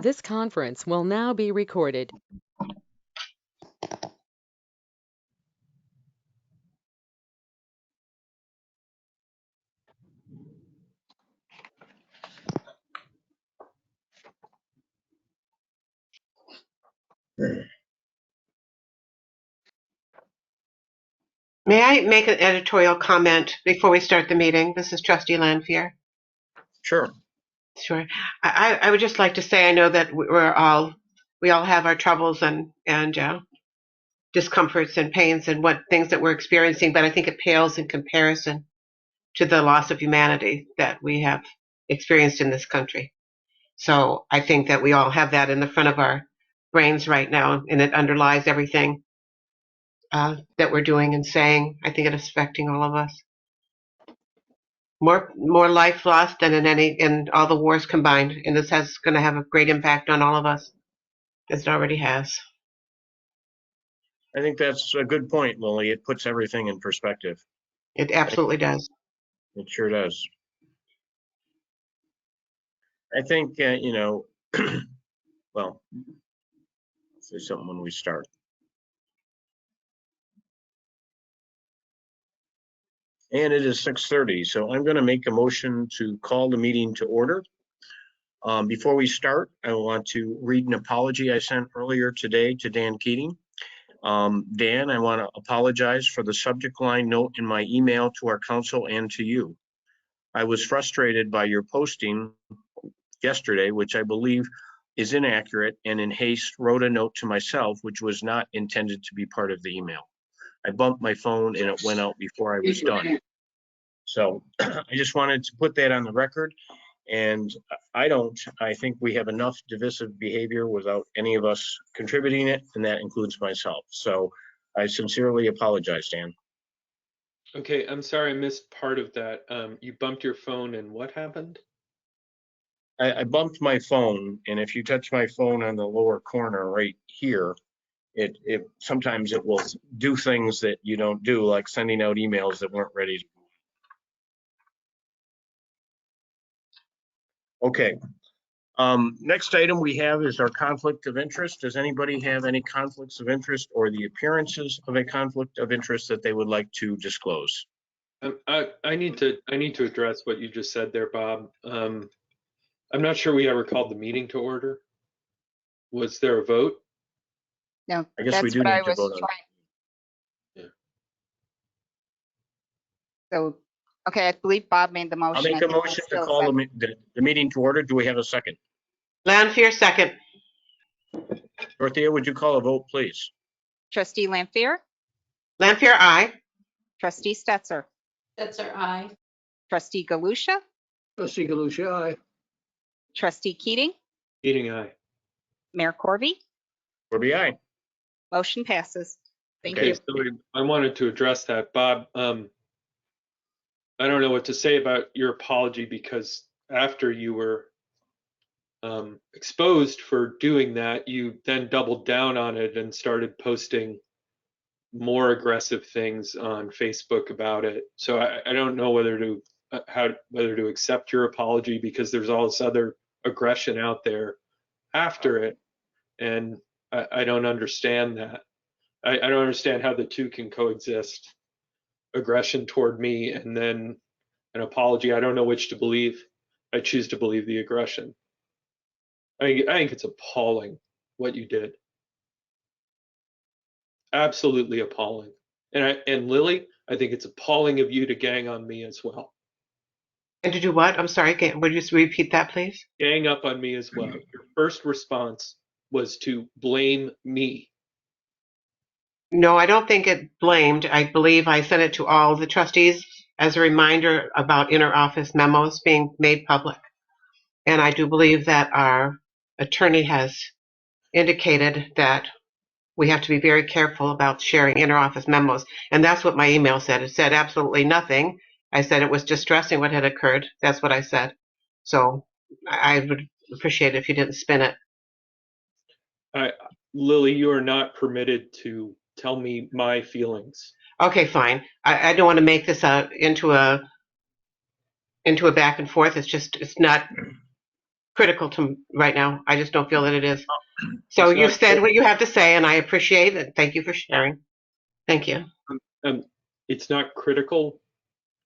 This conference will now be recorded. May I make an editorial comment before we start the meeting? This is Trustee Lanfear. Sure. Sure. I would just like to say I know that we all have our troubles and discomforts and pains and what things that we're experiencing, but I think it pales in comparison to the loss of humanity that we have experienced in this country. So I think that we all have that in the front of our brains right now, and it underlies everything that we're doing and saying. I think it is affecting all of us. More life lost than in all the wars combined, and this has going to have a great impact on all of us, as it already has. I think that's a good point, Lily. It puts everything in perspective. It absolutely does. It sure does. I think, well, say something when we start. And it is 6:30, so I'm going to make a motion to call the meeting to order. Before we start, I want to read an apology I sent earlier today to Dan Keating. Dan, I want to apologize for the subject line note in my email to our council and to you. I was frustrated by your posting yesterday, which I believe is inaccurate, and in haste wrote a note to myself, which was not intended to be part of the email. I bumped my phone and it went out before I was done. So I just wanted to put that on the record. And I think we have enough divisive behavior without any of us contributing it, and that includes myself. So I sincerely apologize, Dan. Okay, I'm sorry I missed part of that. You bumped your phone and what happened? I bumped my phone, and if you touch my phone on the lower corner right here, it sometimes it will do things that you don't do, like sending out emails that weren't ready to. Okay. Next item we have is our conflict of interest. Does anybody have any conflicts of interest or the appearances of a conflict of interest that they would like to disclose? I need to address what you just said there, Bob. I'm not sure we ever called the meeting to order. Was there a vote? No, I guess we do need to vote on it. Yeah. So, okay, I believe Bob made the motion. I'll make a motion to call the meeting to order. Do we have a second? Lanfear, second. Dorothea, would you call a vote, please? Trustee Lanfear, Lanfear, aye. Trustee Stetser, Stetser, aye. Trustee Galusha, Trustee Galusha, aye. Trustee Keating, Keating, aye. Mayor Corby. Corby, aye. Motion passes. Thank Okay. you. So I wanted to address that, Bob. I don't know what to say about your apology, because after you were exposed for doing that, you then doubled down on it and started posting more aggressive things on Facebook about it. So I don't know whether to accept your apology, because there's all this other aggression out there after it, and I don't understand that. I don't understand how the two can coexist. Aggression toward me and then an apology. I don't know which to believe. I choose to believe the aggression. I think it's appalling what you did. Absolutely appalling. And Lily, I think it's appalling of you to gang on me as well. And to do what? I'm sorry. Would you just repeat that, please? Gang up on me as well. Your first response was to blame me. No, I don't think it blamed. I believe I sent it to all the trustees as a reminder about inter-office memos being made public. And I do believe that our attorney has indicated that we have to be very careful about sharing inter-office memos. And that's what my email said. It said absolutely nothing. I said it was distressing what had occurred. That's what I said. So I would appreciate it if you didn't spin it. Lily, you are not permitted to tell me my feelings. Okay, fine. I don't want to make this into a back and forth. It's not critical to right now. I just don't feel that it is. So It's you not said what you have to say, and I appreciate it. Thank you for sharing. Thank you. It's not critical.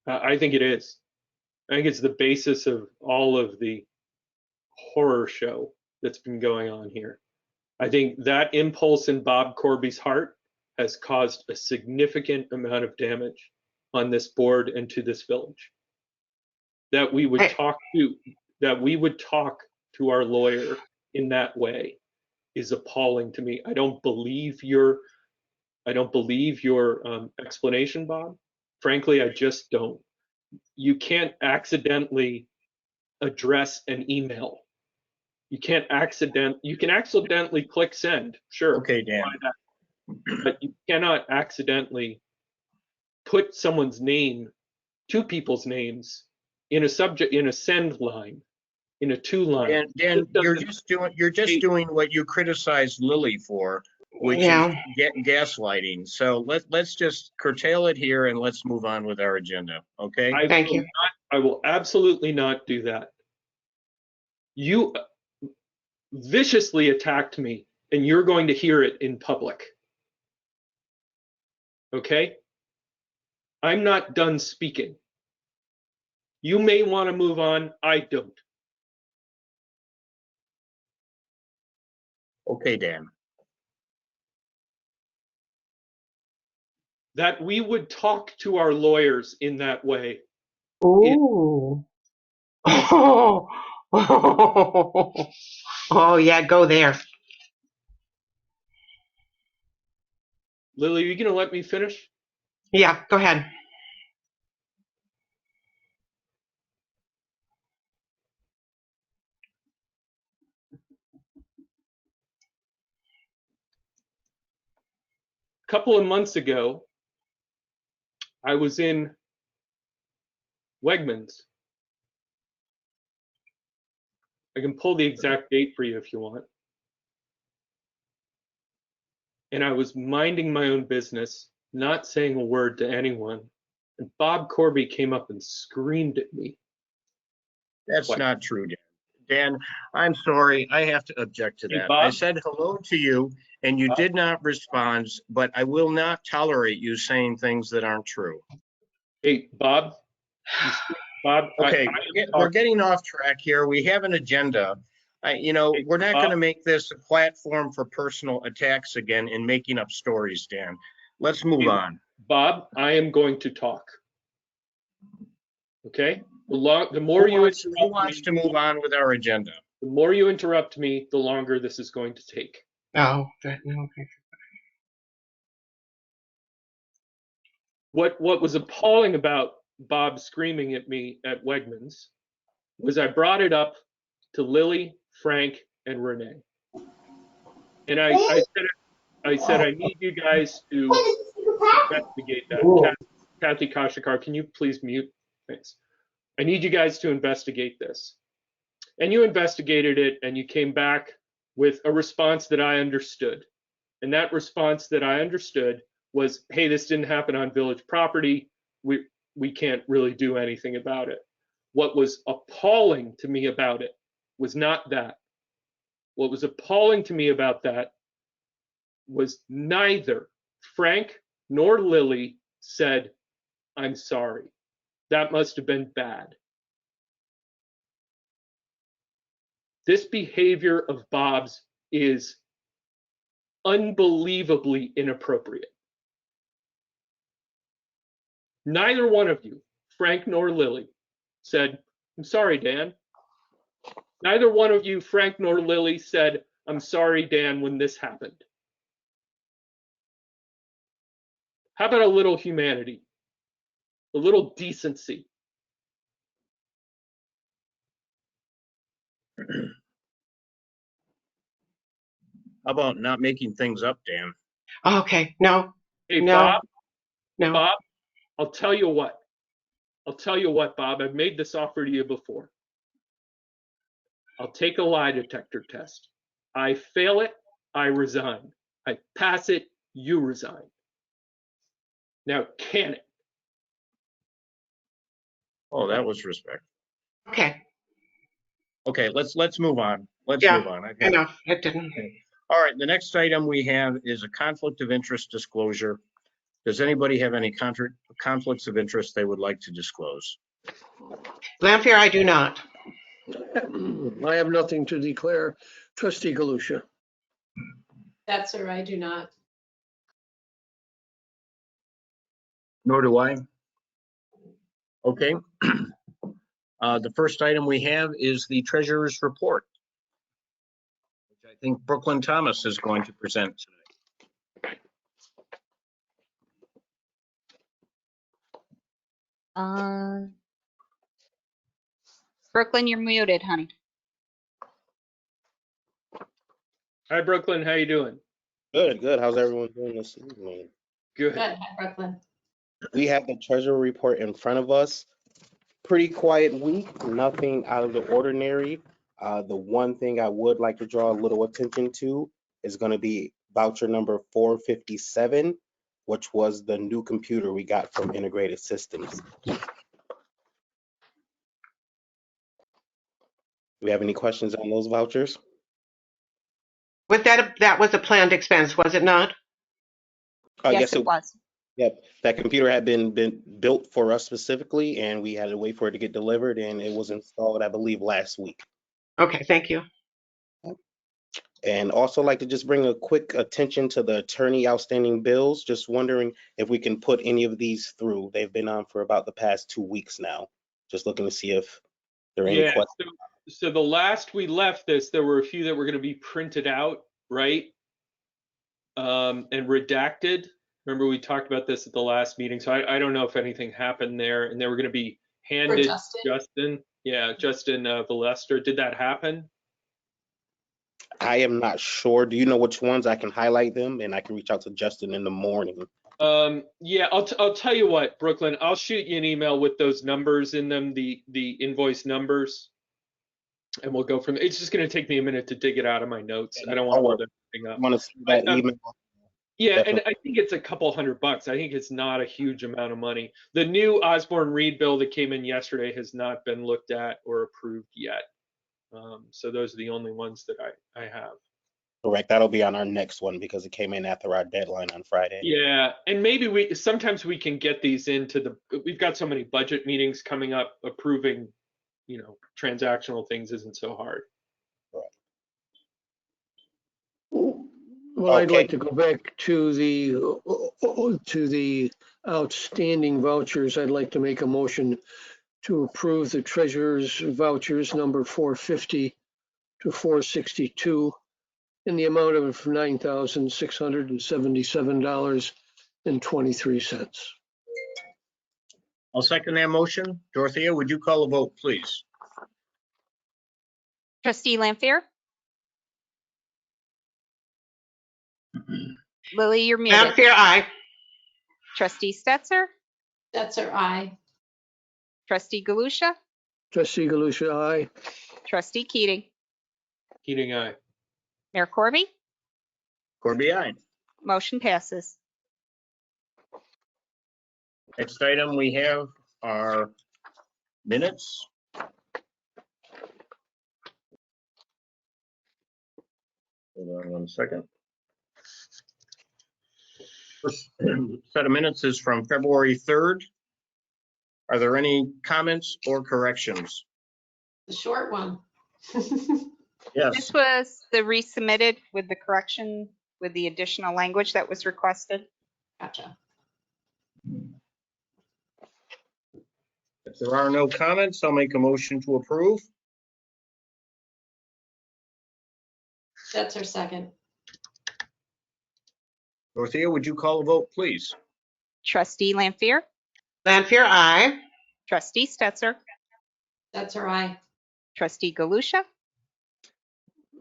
I think it is. I think it's the basis of all of the horror show that's been going on here. I think that impulse in Bob Corby's heart has caused a significant amount of damage on this board and to this village. That we would Hey. talk to our lawyer in that way is appalling to me. I don't believe your explanation, Bob. Frankly, I just don't. You can't accidentally address an email. You can accidentally click send, sure. Okay, Dan. But you cannot accidentally put someone's name, two people's names, in a send line, in a to line. Dan, you're just doing what you criticized Lily for, which Yeah. is gaslighting. So let's just curtail it here and let's move on with our agenda. Okay? Thank you. I will absolutely not do that. You viciously attacked me, and you're going to hear it in public. Okay? I'm not done speaking. You may want to move on. I don't. Okay, Dan. That we would talk to our lawyers in that way. Ooh. Oh. Oh, yeah, go there. Lily, are you going to let me finish? Yeah, go ahead. A couple of months ago, I was in Wegmans. I can pull the exact date for you if you want. And I was minding my own business, not saying a word to anyone. And Bob Corby came up and screamed at me. That's What? not true, Dan. Dan, I'm sorry. I have to object to Hey, that. Bob? I said hello to you and you did not respond, but I will not tolerate you saying things that aren't true. Hey, Bob. Bob, Okay, I we're getting off track here. We have an agenda. We're not going to make this a platform for personal attacks again and making up stories, Dan. Let's move on. Bob, I am going to talk. Okay? The more Who wants to move on with our agenda? The more you interrupt me, the longer this is going to take. Oh, okay. What was appalling about Bob screaming at me at Wegmans was I brought it up to Lily, Frank, and Renee. And I said I need you guys to investigate that. Kathy Kashikar, can you please mute? Thanks. I need you guys to investigate this. And you investigated it and you came back with a response that I understood. And that response that I understood was, hey, this didn't happen on village property. We can't really do anything about it. What was appalling to me about it was not that. What was appalling to me about that was neither Frank nor Lily said, I'm sorry. That must have been bad. This behavior of Bob's is unbelievably inappropriate. Neither one of you, Frank nor Lily, said, I'm sorry, Dan. Neither one of you, Frank nor Lily, said, I'm sorry, Dan, when this happened. How about a little humanity? A little decency? How about not making things up, Dan? Okay, no, Hey, no, no. Bob, I'll tell you what. Bob. I've made this offer to you before. I'll take a lie detector test. I fail it, I resign. I pass it, you resign. Now, can it? Oh, that was respect. Okay. Okay, let's move on. Let's Yeah, move on. I've had- Enough, it didn't. All right, the next item we have is a conflict of interest disclosure. Does anybody have any conflicts of interest they would like to disclose? Lampier, I do not. I have nothing to declare. Trustee Galusha. Stetser, I do not. Nor do I. Okay. The first item we have is the treasurer's report, which I think Brooklyn Thomas is going to present today. Brooklyn, you're muted, honey. Hi, Brooklyn. How you doing? Good, good. How's everyone doing this evening? Good. Good, hi, Brooklyn. We have the treasury report in front of us. Pretty quiet week, nothing out of the ordinary. The one thing I would like to draw a little attention to is going to be voucher number 457, which was the new computer we got from Integrated Systems. Do we have any questions on those vouchers? Was that was a planned expense, was it not? Yes, it was. Yep, that computer had been built for us specifically, and we had to wait for it to get delivered, and it was installed, I believe, last week. Okay, thank you. And also like to just bring a quick attention to the attorney outstanding bills. Just wondering if we can put any of these through. They've been on for about the past 2 weeks now. Just looking to see if there are any Yeah. questions. So the last we left this, there were a few that were going to be printed out, right? And redacted. Remember we talked about this at the last meeting. So I don't know if anything happened there, and they were going to be handed to Justin? Justin. Yeah, Justin Valester. Did that happen? I am not sure. Do you know which ones? I can highlight them and I can reach out to Justin in the morning. Yeah, I'll tell you what, Brooklyn. I'll shoot you an email with those numbers in them, the invoice numbers, and we'll go from there. It's just going to take me a minute to dig it out of my notes. I don't want to hold everything I up. want to see that email. Yeah, and Definitely. I think it's a couple $100. I think it's not a huge amount of money. The new Osborne Reed bill that came in yesterday has not been looked at or approved yet. So those are the only ones that I have. Correct. That'll be on our next one because it came in after our deadline on Friday. Yeah, and maybe sometimes we can get these into we've got so many budget meetings coming up. Approving, transactional things isn't so hard. Well, I'd Okay. like to go back to the outstanding vouchers. I'd like to make a motion to approve the treasurer's vouchers number 450 to 462 in the amount of $9,677.23. I'll second that motion. Dorothea, would you call a vote, please? Trustee Lampier? Lily, you're muted. Lampier, aye. Trustee Stetser? Stetser, aye. Trustee Galusha? Trustee Galusha, aye. Trustee Keating? Keating, aye. Mayor Corby? Corby, aye. Motion passes. Next item we have are minutes. Hold on one second. First set of minutes is from February 3rd. Are there any comments or corrections? The short one. Yes. This was the resubmitted with the correction with the additional language that was requested. Gotcha. If there are no comments, I'll make a motion to approve. Stetser, second. Dorothea, would you call a vote, please? Trustee Lampier? Lampier, aye. Trustee Stetser? Stetser, aye. Trustee Galusha?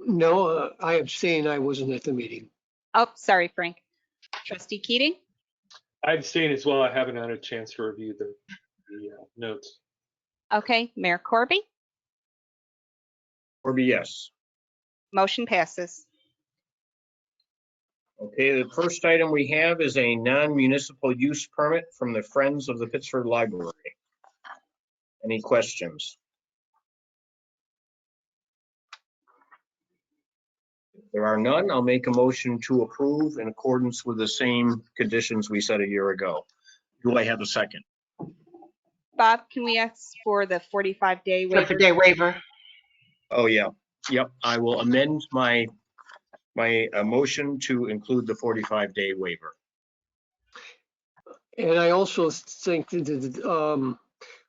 No, I abstain. I wasn't at the meeting. Oh, sorry, Frank. Trustee Keating? I've seen as well. I haven't had a chance to review the notes. Okay, Mayor Corby? Corby, yes. Motion passes. Okay, the first item we have is a non-municipal use permit from the Friends of the Pittsford Library. Any questions? There are none. I'll make a motion to approve in accordance with the same conditions we set a year ago. Do I have a second? Bob, can we ask for the 45-day Except for waiver? day waiver. Oh, yeah. Yep, I will amend my motion to include the 45-day waiver. And I also think that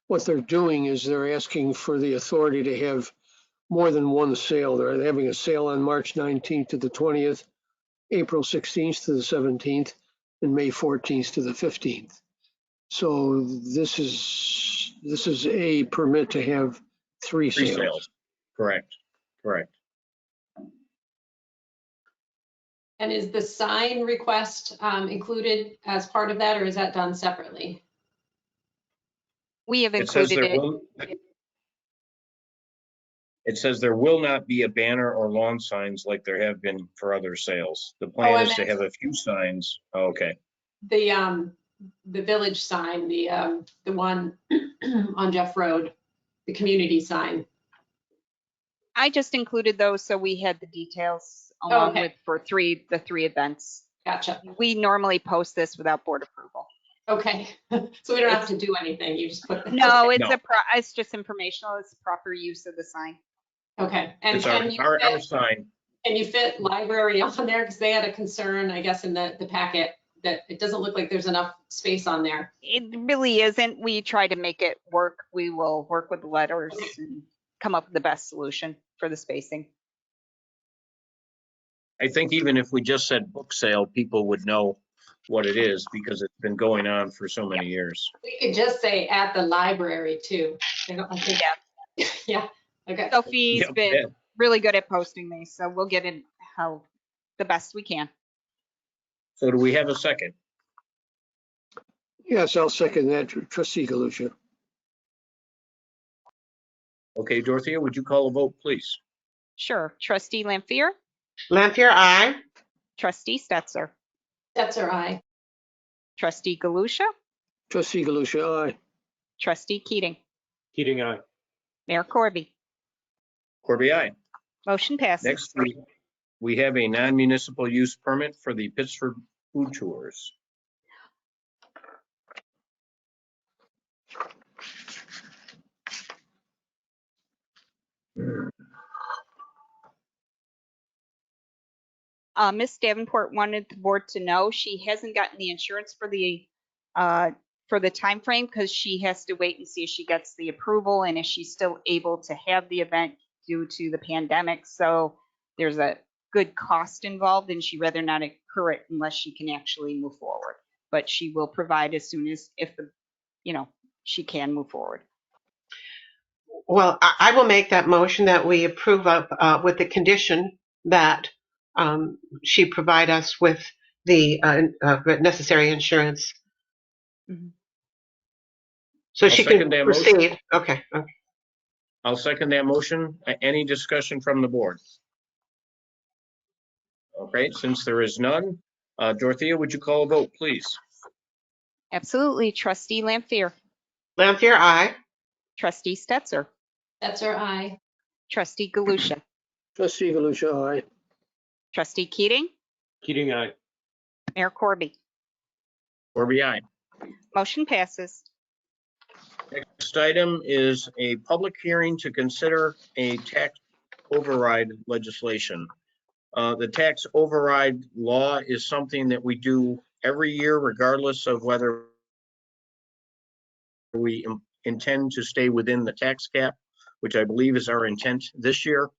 what they're doing is they're asking for the authority to have more than one sale. They're having a sale on March 19th to the 20th, April 16th to the 17th, and May 14th to the 15th. So this is a permit to have three Three sales. sales. Correct, correct. And is the sign request included as part of that, or is that done separately? We have It says included there it. will, it says there will not be a banner or lawn signs like there have been for other sales. The I plan is to meant- have a few signs. Oh, okay, The village sign, the one on Jeff Road, the community sign. I just included those so we had the details along okay. with for the three events. Gotcha. We normally post this without board approval. Okay. So we don't have to do anything. You just put. No, it's No. it's just informational. It's proper use of the sign. Okay. And it's can you our fit, sign. can you fit library on there? Because they had a concern, I guess, in the packet that it doesn't look like there's enough space on there. It really isn't. We try to make it work. We will work with the letters and come up with the best solution for the spacing. I think even if we just said book sale, people would know what it is because it's been going on for so many years. We could just say at the library too. I think, yeah. Okay. Sophie's Yep, been yeah. really good at posting these, so we'll get in how the best we can. So do we have a second? Yes, I'll second that, trustee Galusha. Okay, Dorothea, would you call a vote, please? Sure. Trustee Lampier, Lampier, aye. trustee Stetser, That's all right. trustee Galusha, Trustee Galusha, aye. trustee Keating, Keating, aye. Mayor Corby. Corby, aye. Motion passes. Next, we have a non-municipal use permit for the Pittsford Food Tours. Ms. Davenport wanted the board to know she hasn't gotten the insurance for the time frame because she has to wait and see if she gets the approval and if she's still able to have the event due to the pandemic. So there's a good cost involved and she'd rather not incur it unless she can actually move forward. But she will provide as soon as she can move forward. Well, I will make that motion that we approve of with the condition that she provide us with the necessary insurance. Mhm. So I'll she second can that motion. proceed. Okay. I'll second that motion. Any discussion from the board? Okay, since there is none, Dorothea, would you call a vote, please? Absolutely. Trustee Lampier, Lampier, aye. trustee Stetser, That's our eye. trustee Galusha, Trustee Galusha, aye. trustee Keating, Keating, aye. Mayor Corby. Corby, aye. Motion passes. Next item is a public hearing to consider a tax override legislation. The tax override law is something that we do every year, regardless of whether we intend to stay within the tax cap, which I believe is our intent this year.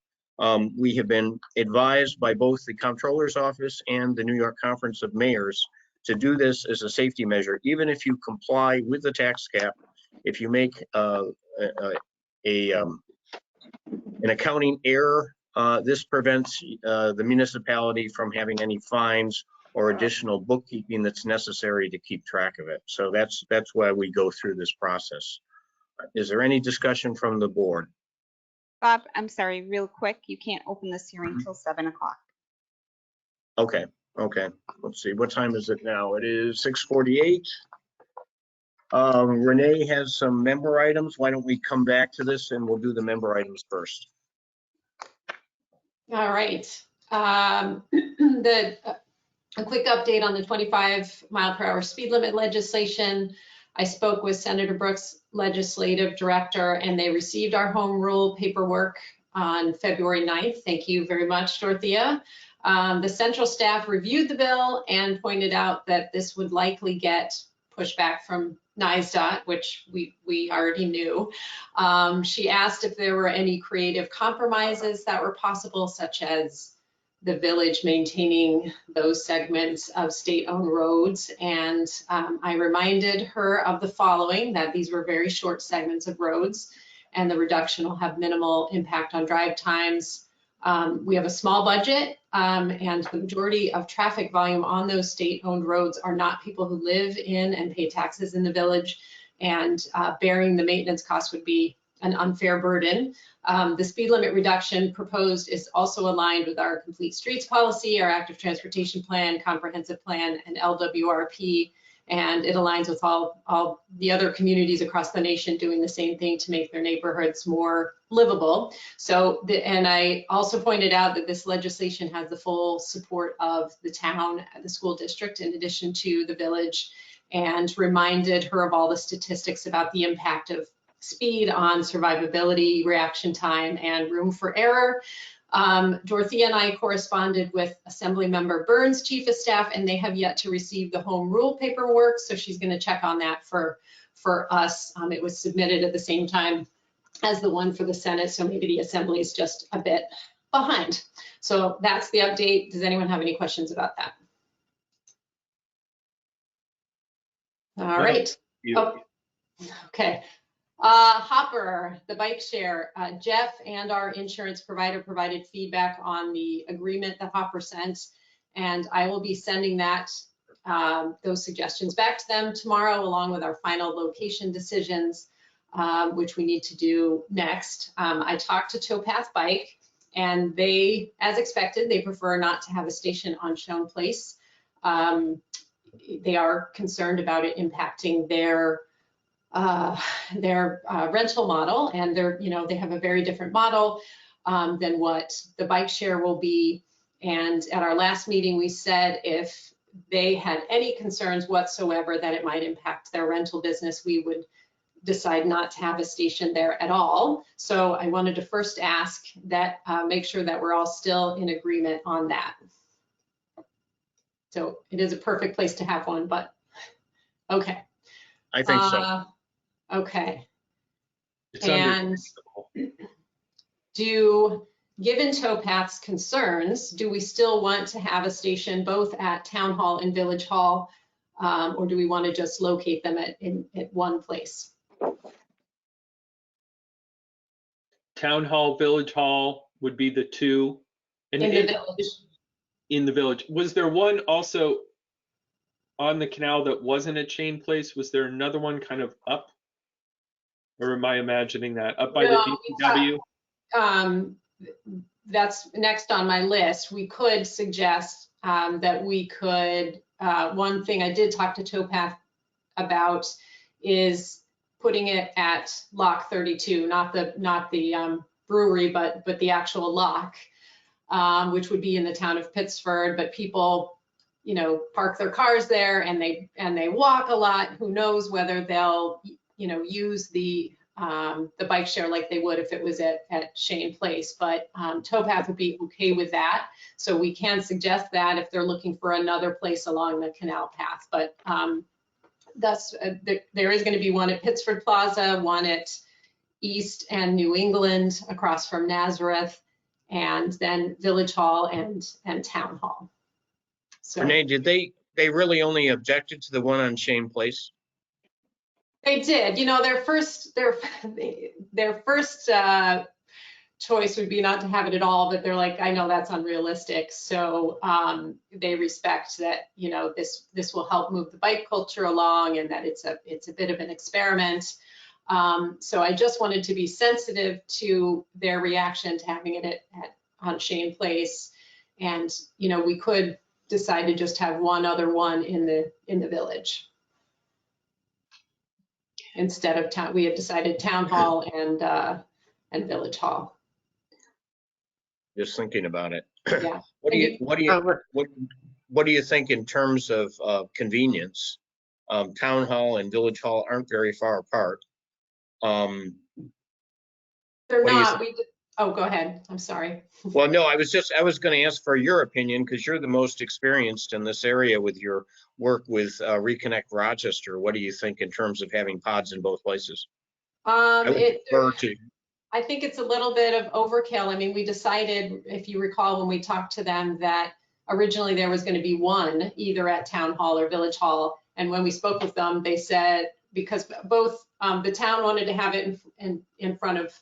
We have been advised by both the comptroller's office and the New York Conference of Mayors to do this as a safety measure, even if you comply with the tax cap. If you make an accounting error, this prevents the municipality from having any fines or additional bookkeeping that's necessary to keep track of it. So that's why we go through this process. Is there any discussion from the board? Bob, I'm sorry, real quick, you can't open this hearing till 7 o'clock. Okay. Let's see, what time is it now? It is 6:48. Renee has some member items. Why don't we come back to this and we'll do the member items first? All right. A quick update on the 25-mile-per-hour speed limit legislation. I spoke with Senator Brooks' legislative director, and they received our home rule paperwork on February 9th. Thank you very much, Dorothea. The central staff reviewed the bill and pointed out that this would likely get pushback from NISDOT, which we already knew. She asked if there were any creative compromises that were possible, such as the village maintaining those segments of state-owned roads. And I reminded her of the following, that these were very short segments of roads and the reduction will have minimal impact on drive times. We have a small budget and the majority of traffic volume on those state-owned roads are not people who live in and pay taxes in the village, and bearing the maintenance costs would be an unfair burden. The speed limit reduction proposed is also aligned with our complete streets policy, our active transportation plan, comprehensive plan, and LWRP. And it aligns with all the other communities across the nation doing the same thing to make their neighborhoods more livable. So, and I also pointed out that this legislation has the full support of the town, the school district, in addition to the village, and reminded her of all the statistics about the impact of speed on survivability, reaction time, and room for error. Dorothea and I corresponded with Assemblymember Burns' chief of staff, and they have yet to receive the home rule paperwork, so she's going to check on that for us. It was submitted at the same time as the one for the Senate, so maybe the Assembly is just a bit behind. So that's the update. Does anyone have any questions about that? All right. Oh, okay. Hopper, the bike share, Jeff and our insurance provider provided feedback on the agreement that Hopper sent, and I will be sending that those suggestions back to them tomorrow, along with our final location decisions, which we need to do next. I talked to Towpath Bike, and they, as expected, they prefer not to have a station on Schoen Place. They are concerned about it impacting their rental model, and they have a very different model than what the bike share will be. And at our last meeting, we said if they had any concerns whatsoever that it might impact their rental business, we would decide not to have a station there at all. So I wanted to first ask that, make sure that we're all still in agreement on that. So it is a perfect place to have one, but okay. I think so. Okay. It's And understandable. Given Towpath's concerns, do we still want to have a station both at Town Hall and Village Hall, or do we want to just locate them at one place? Town Hall, Village Hall would be the two. And In the village. In the village. Was there one also on the canal that wasn't at Shane Place? Was there another one kind of up? Or am I imagining that? Up by the DPW? That's next on my list. We could suggest that we could, one thing I did talk to Towpath about is putting it at Lock 32, not the brewery, but the actual lock, which would be in the town of Pittsford. But people, park their cars there and they walk a lot. Who knows whether they'll, use the bike share like they would if it was at Shane Place. But Towpath would be okay with that. So we can suggest that if they're looking for another place along the canal path. But there is going to be one at Pittsford Plaza, one at East and New England across from Nazareth, and then Village Hall and Town Hall. So Renee, did they really only objected to the one on Shane Place? they did. Their first choice would be not to have it at all, but they're like, I know that's unrealistic. So they respect that, this will help move the bike culture along, and that it's a bit of an experiment. So I just wanted to be sensitive to their reaction to having it on Shane Place. And, we could decide to just have one other one in the village. Instead of town, we had decided Town Hall and Village Hall. Just thinking about it. Yeah. What do you, We're- what do you think in terms of convenience? Town Hall and Village Hall aren't very far apart. They're What do you not, oh, go ahead. I'm sorry. Well, no, I was going to ask for your opinion because you're the most experienced in this area with your work with Reconnect Rochester. What do you think in terms of having pods in both places? I would prefer to. I think it's a little bit of overkill. I mean, we decided, if you recall, when we talked to them, that originally there was going to be one either at Town Hall or Village Hall. And when we spoke with them, they said, because both the town wanted to have it in front of,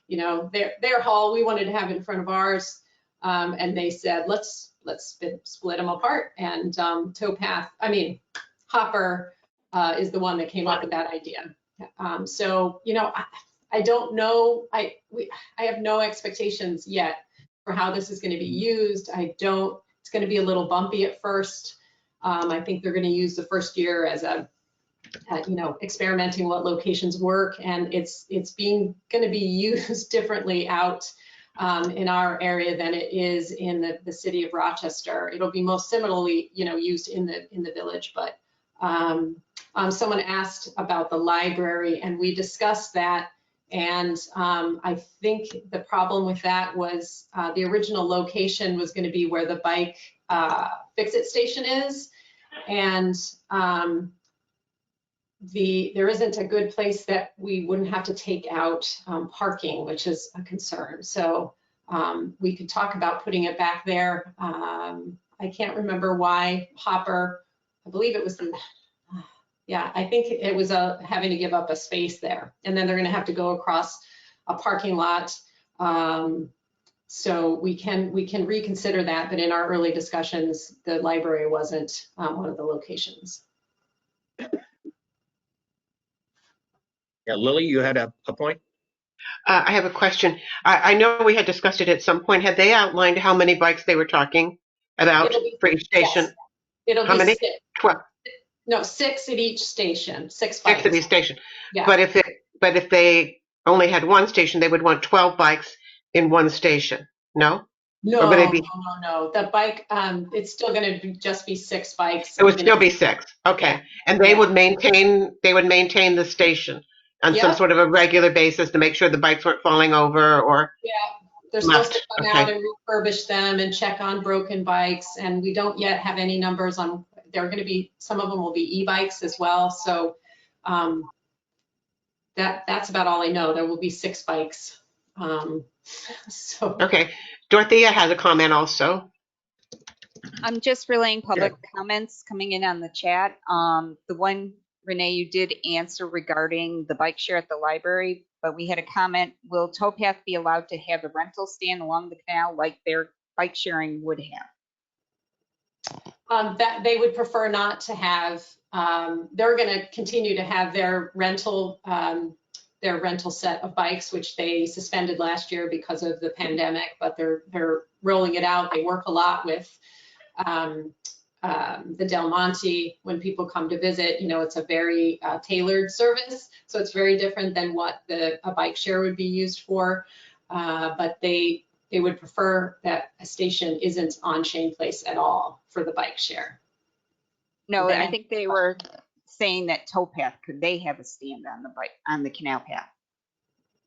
you know, their hall, we wanted to have it in front of ours. And they said, let's split them apart. And Hopper is the one that came up with that idea. So, you know, I don't know. I have no expectations yet for how this is going to be used. It's going to be a little bumpy at first. I think they're going to use the first year as you know, experimenting what locations work, and it's going to be used differently out in our area than it is in the city of Rochester. It'll be most similarly, you know, used in the village, but someone asked about the library, and we discussed that. And I think the problem with that was the original location was going to be where the bike fix-it station is. And there isn't a good place that we wouldn't have to take out parking, which is a concern. So we could talk about putting it back there. I can't remember why Hopper, I believe it was I think it was having to give up a space there, and then they're going to have to go across a parking lot. So we can reconsider that, but in our early discussions, the library wasn't one of the locations. Yeah, Lily, you had a point? I have a question. I know we had discussed it at some point. Had they outlined how many bikes they were talking about for each station? Yes. It'll How be many? 6. 12. No, 6 at each station. 6 6 bikes. at each station. Yeah. But if they only had one station, they would want 12 bikes in one station. No? No, Or would they be? no. The bike, it's still going to just be 6 bikes. It would still be 6. Okay. Yeah. And they Yeah. would maintain the station on some Yep. sort of a regular basis to make sure the bikes weren't falling over or. Yeah, they're supposed to Left, come okay. out and refurbish them and check on broken bikes, and we don't yet have any numbers on, they're going to be, some of them will be e-bikes as well. So that's about all I know. There will be 6 bikes. So. Okay. Dorothea has a comment also. I'm just relaying public comments coming in on the chat. The one, Renee, you did answer regarding the bike share at the library, but we had a comment, will Towpath be allowed to have a rental stand along the canal like their bike sharing would have? That they would prefer not to have. They're going to continue to have their rental set of bikes, which they suspended last year because of the pandemic, but they're rolling it out. They work a lot with the Del Monte when people come to visit. You know, it's a very tailored service, so it's very different than what a bike share would be used for. But they would prefer that a station isn't on Shane Place at all for the bike share. No, Okay. I think they were saying that Towpath, could they have a stand on the canal path?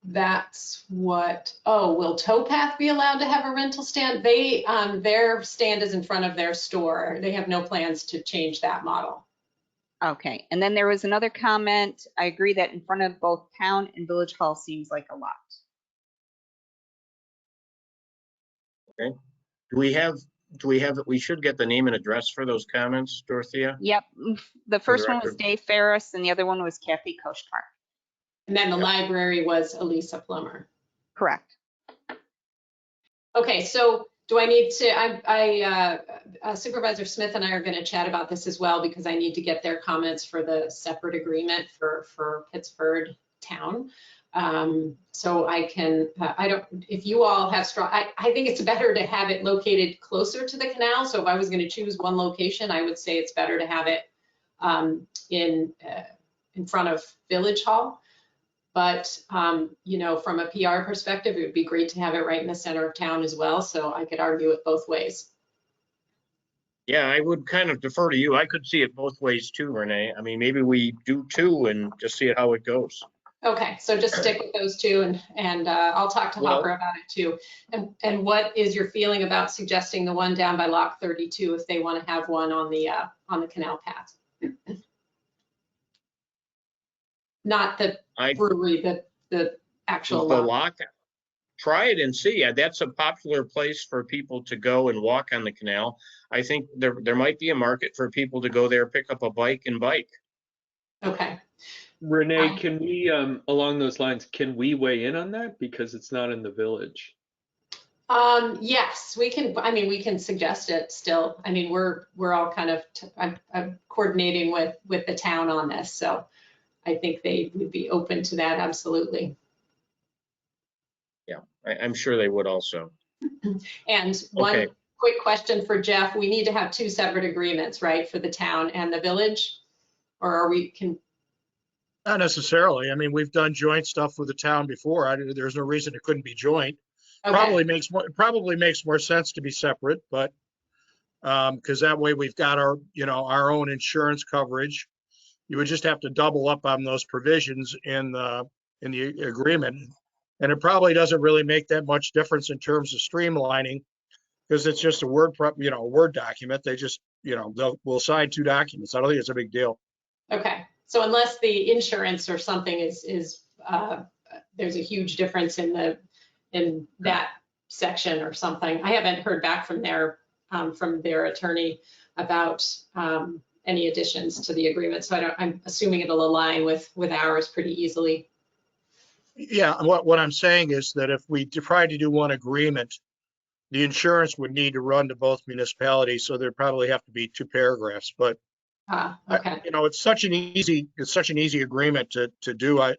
That's what, will Towpath be allowed to have a rental stand? They, their stand is in front of their store. They have no plans to change that model. Okay, and then there was another comment. I agree that in front of both town and village hall seems like a lot. Okay. We should get the name and address for those comments, Dorothea? Yep, the first one was record. Dave Ferris and the other one was Kathy Koshkar. And then the library was Elisa Plummer. Correct. Okay, so do I need to, Supervisor Smith and I are going to chat about this as well, because I need to get their comments for the separate agreement for Pittsford Town. So I can, if you all have strong, I think it's better to have it located closer to the canal. So if I was going to choose one location, I would say it's better to have it in front of Village Hall. But, you know, from a PR perspective, it would be great to have it right in the center of town as well. So I could argue it both ways. Yeah, I would kind of defer to you. I could see it both ways too, Renee. I mean, maybe we do two and just see how it goes. Okay, so just stick with those two and I'll talk to Well- Hopper about it too. And what is your feeling about suggesting the one down by Lock 32 if they want to have one on the canal path? Not the I, brewery, the actual the lock. lock, try it and see. That's a popular place for people to go and walk on the canal. I think there might be a market for people to go there, pick up a bike and bike. Okay, Renee, can we, along those lines, can we weigh in on that? Because it's not in the village. yes, we can, I mean, we can suggest it still. I mean, we're all kind of, I'm coordinating with the town on this, so I think they would be open to that, absolutely. Yeah, I'm sure they would also. And one Okay. quick question for Jeff, we need to have two separate agreements, right, for the town and the village? Or are we, Not necessarily. I mean, we've done joint stuff with the town before. There's no reason it couldn't be joint. okay, Probably makes more sense to be separate, but because that way we've got our, our own insurance coverage. You would just have to double up on those provisions in the agreement. And it probably doesn't really make that much difference in terms of streamlining because it's just a Word document. They just, we'll sign two documents. I don't think it's a big deal. okay. So unless the insurance or something is there's a huge difference in that section or something. I haven't heard back from their attorney about any additions to the agreement. So I'm assuming it'll align with ours pretty easily. Yeah, what I'm saying is that if we tried to do one agreement, the insurance would need to run to both municipalities, so there'd probably have to be two paragraphs. But Okay. it's such an easy agreement to do.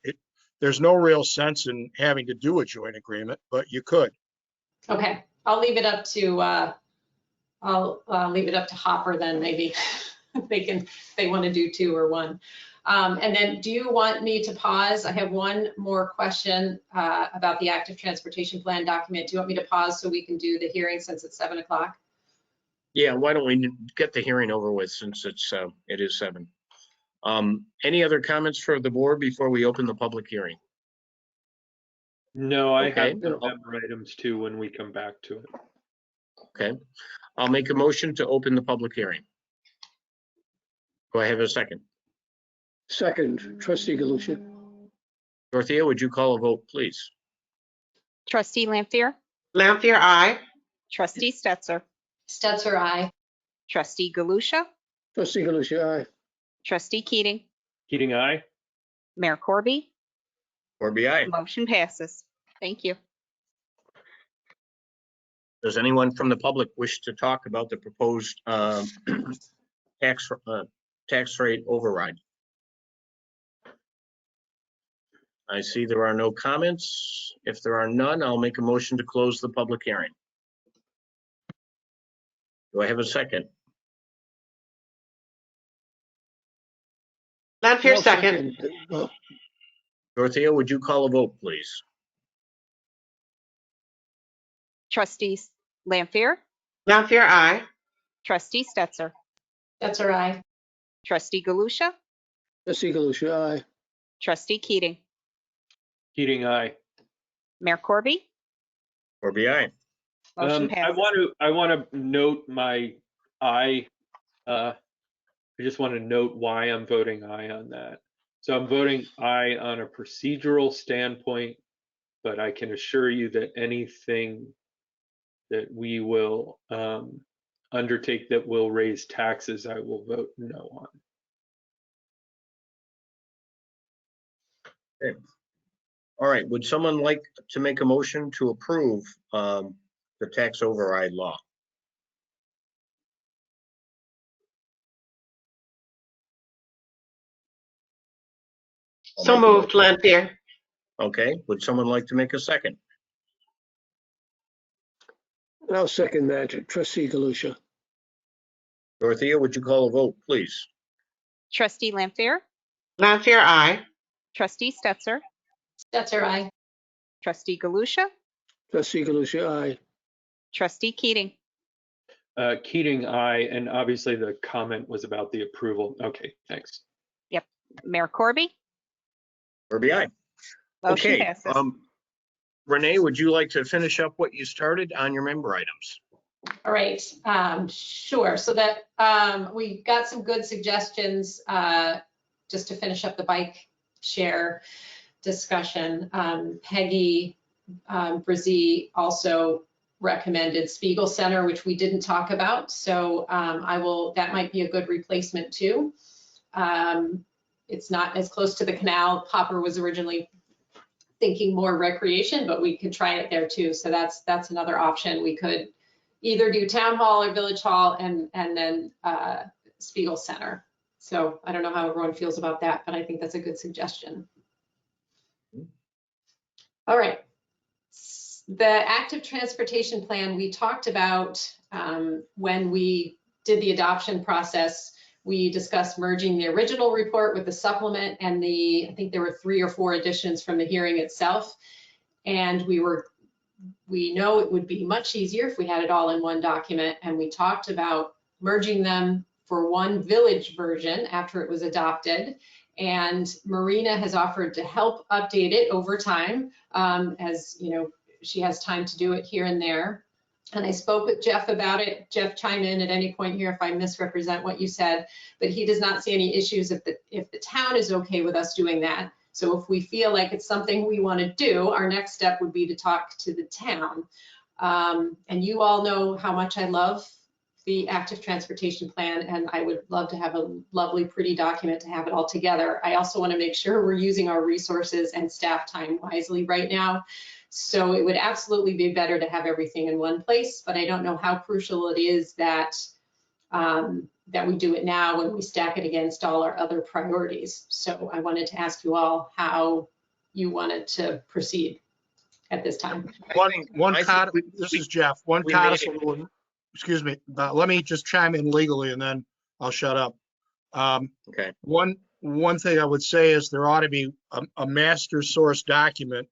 There's no real sense in having to do a joint agreement, but you could. Okay. I'll leave it up to Hopper then, maybe they want to do two or one. And then do you want me to pause? I have one more question about the active transportation plan document. Do you want me to pause so we can do the hearing since it's 7 o'clock? Yeah, why don't we get the hearing over with since it is 7. Any other comments for the board before we open the public hearing? No, I Okay. have the member items too when we come back to it. Okay, I'll make a motion to open the public hearing. Do I have a second? Second, trustee Galusha. Dorothea, would you call a vote, please? Trustee Lampier, Lampier, aye. trustee Stetser, Stetser, aye. trustee Galusha, Trustee Galusha, aye. trustee Keating, Keating, aye? Mayor Corby, Or BI? motion passes. Thank you. Does anyone from the public wish to talk about the proposed tax rate override? I see there are no comments. If there are none, I'll make a motion to close the public hearing. Do I have a second? Lampier, I'll second. Dorothea, would you call a vote, please? Trustees Lampier, Lampier, aye. trustee Stetser, Stetser, aye. trustee Galusha, Trustee Galusha, aye. trustee Keating, Keating, aye. Mayor Corby, Or BI? motion I passes. want to note my aye. I just want to note why I'm voting aye on that. So I'm voting aye on a procedural standpoint, but I can assure you that anything that we will undertake that will raise taxes, I will vote no on. Okay. All right, would someone like to make a motion to approve the tax override law? So moved, Lampier. Okay, would someone like to make a second? I'll second that, trustee Galusha. Dorothea, would you call a vote, please? Trustee Lampier, Lampier, aye. trustee Stetser, Stetser, aye. Trustee Galusha, Trustee Galusha, aye. trustee Keating. Keating, aye, and obviously the comment was about the approval. Okay, thanks. Mayor Corby, Corby, aye. motion Okay, passes. Renee, would you like to finish up what you started on your member items? All right, sure. So that we got some good suggestions just to finish up the bike share discussion. Peggy Brzee also recommended Spiegel Center, which we didn't talk about. So that might be a good replacement too. It's not as close to the canal. Popper was originally thinking more recreation, but we could try it there too. So that's another option. We could either do town hall or village hall and then Spiegel Center. So I don't know how everyone feels about that, but I think that's a good suggestion. All right. The active transportation plan we talked about when we did the adoption process. We discussed merging the original report with the supplement and I think there were 3 or 4 additions from the hearing itself. And we know it would be much easier if we had it all in one document. And we talked about merging them for one village version after it was adopted. And Marina has offered to help update it over time, as you know, she has time to do it here and there. And I spoke with Jeff about it. Jeff, chime in at any point here if I misrepresent what you said, but he does not see any issues if the town is okay with us doing that. So if we feel like it's something we want to do, our next step would be to talk to the town. And you all know how much I love the active transportation plan, and I would love to have a lovely, pretty document to have it all together. I also want to make sure we're using our resources and staff time wisely right now. So it would absolutely be better to have everything in one place, but I don't know how crucial it is that that we do it now when we stack it against all our other priorities. So I wanted to ask you all how you wanted to proceed at this time. This is Jeff. One codicil rule. Excuse me. Let me just chime in legally and then I'll shut up. Okay. One thing I would say is there ought to be a master source document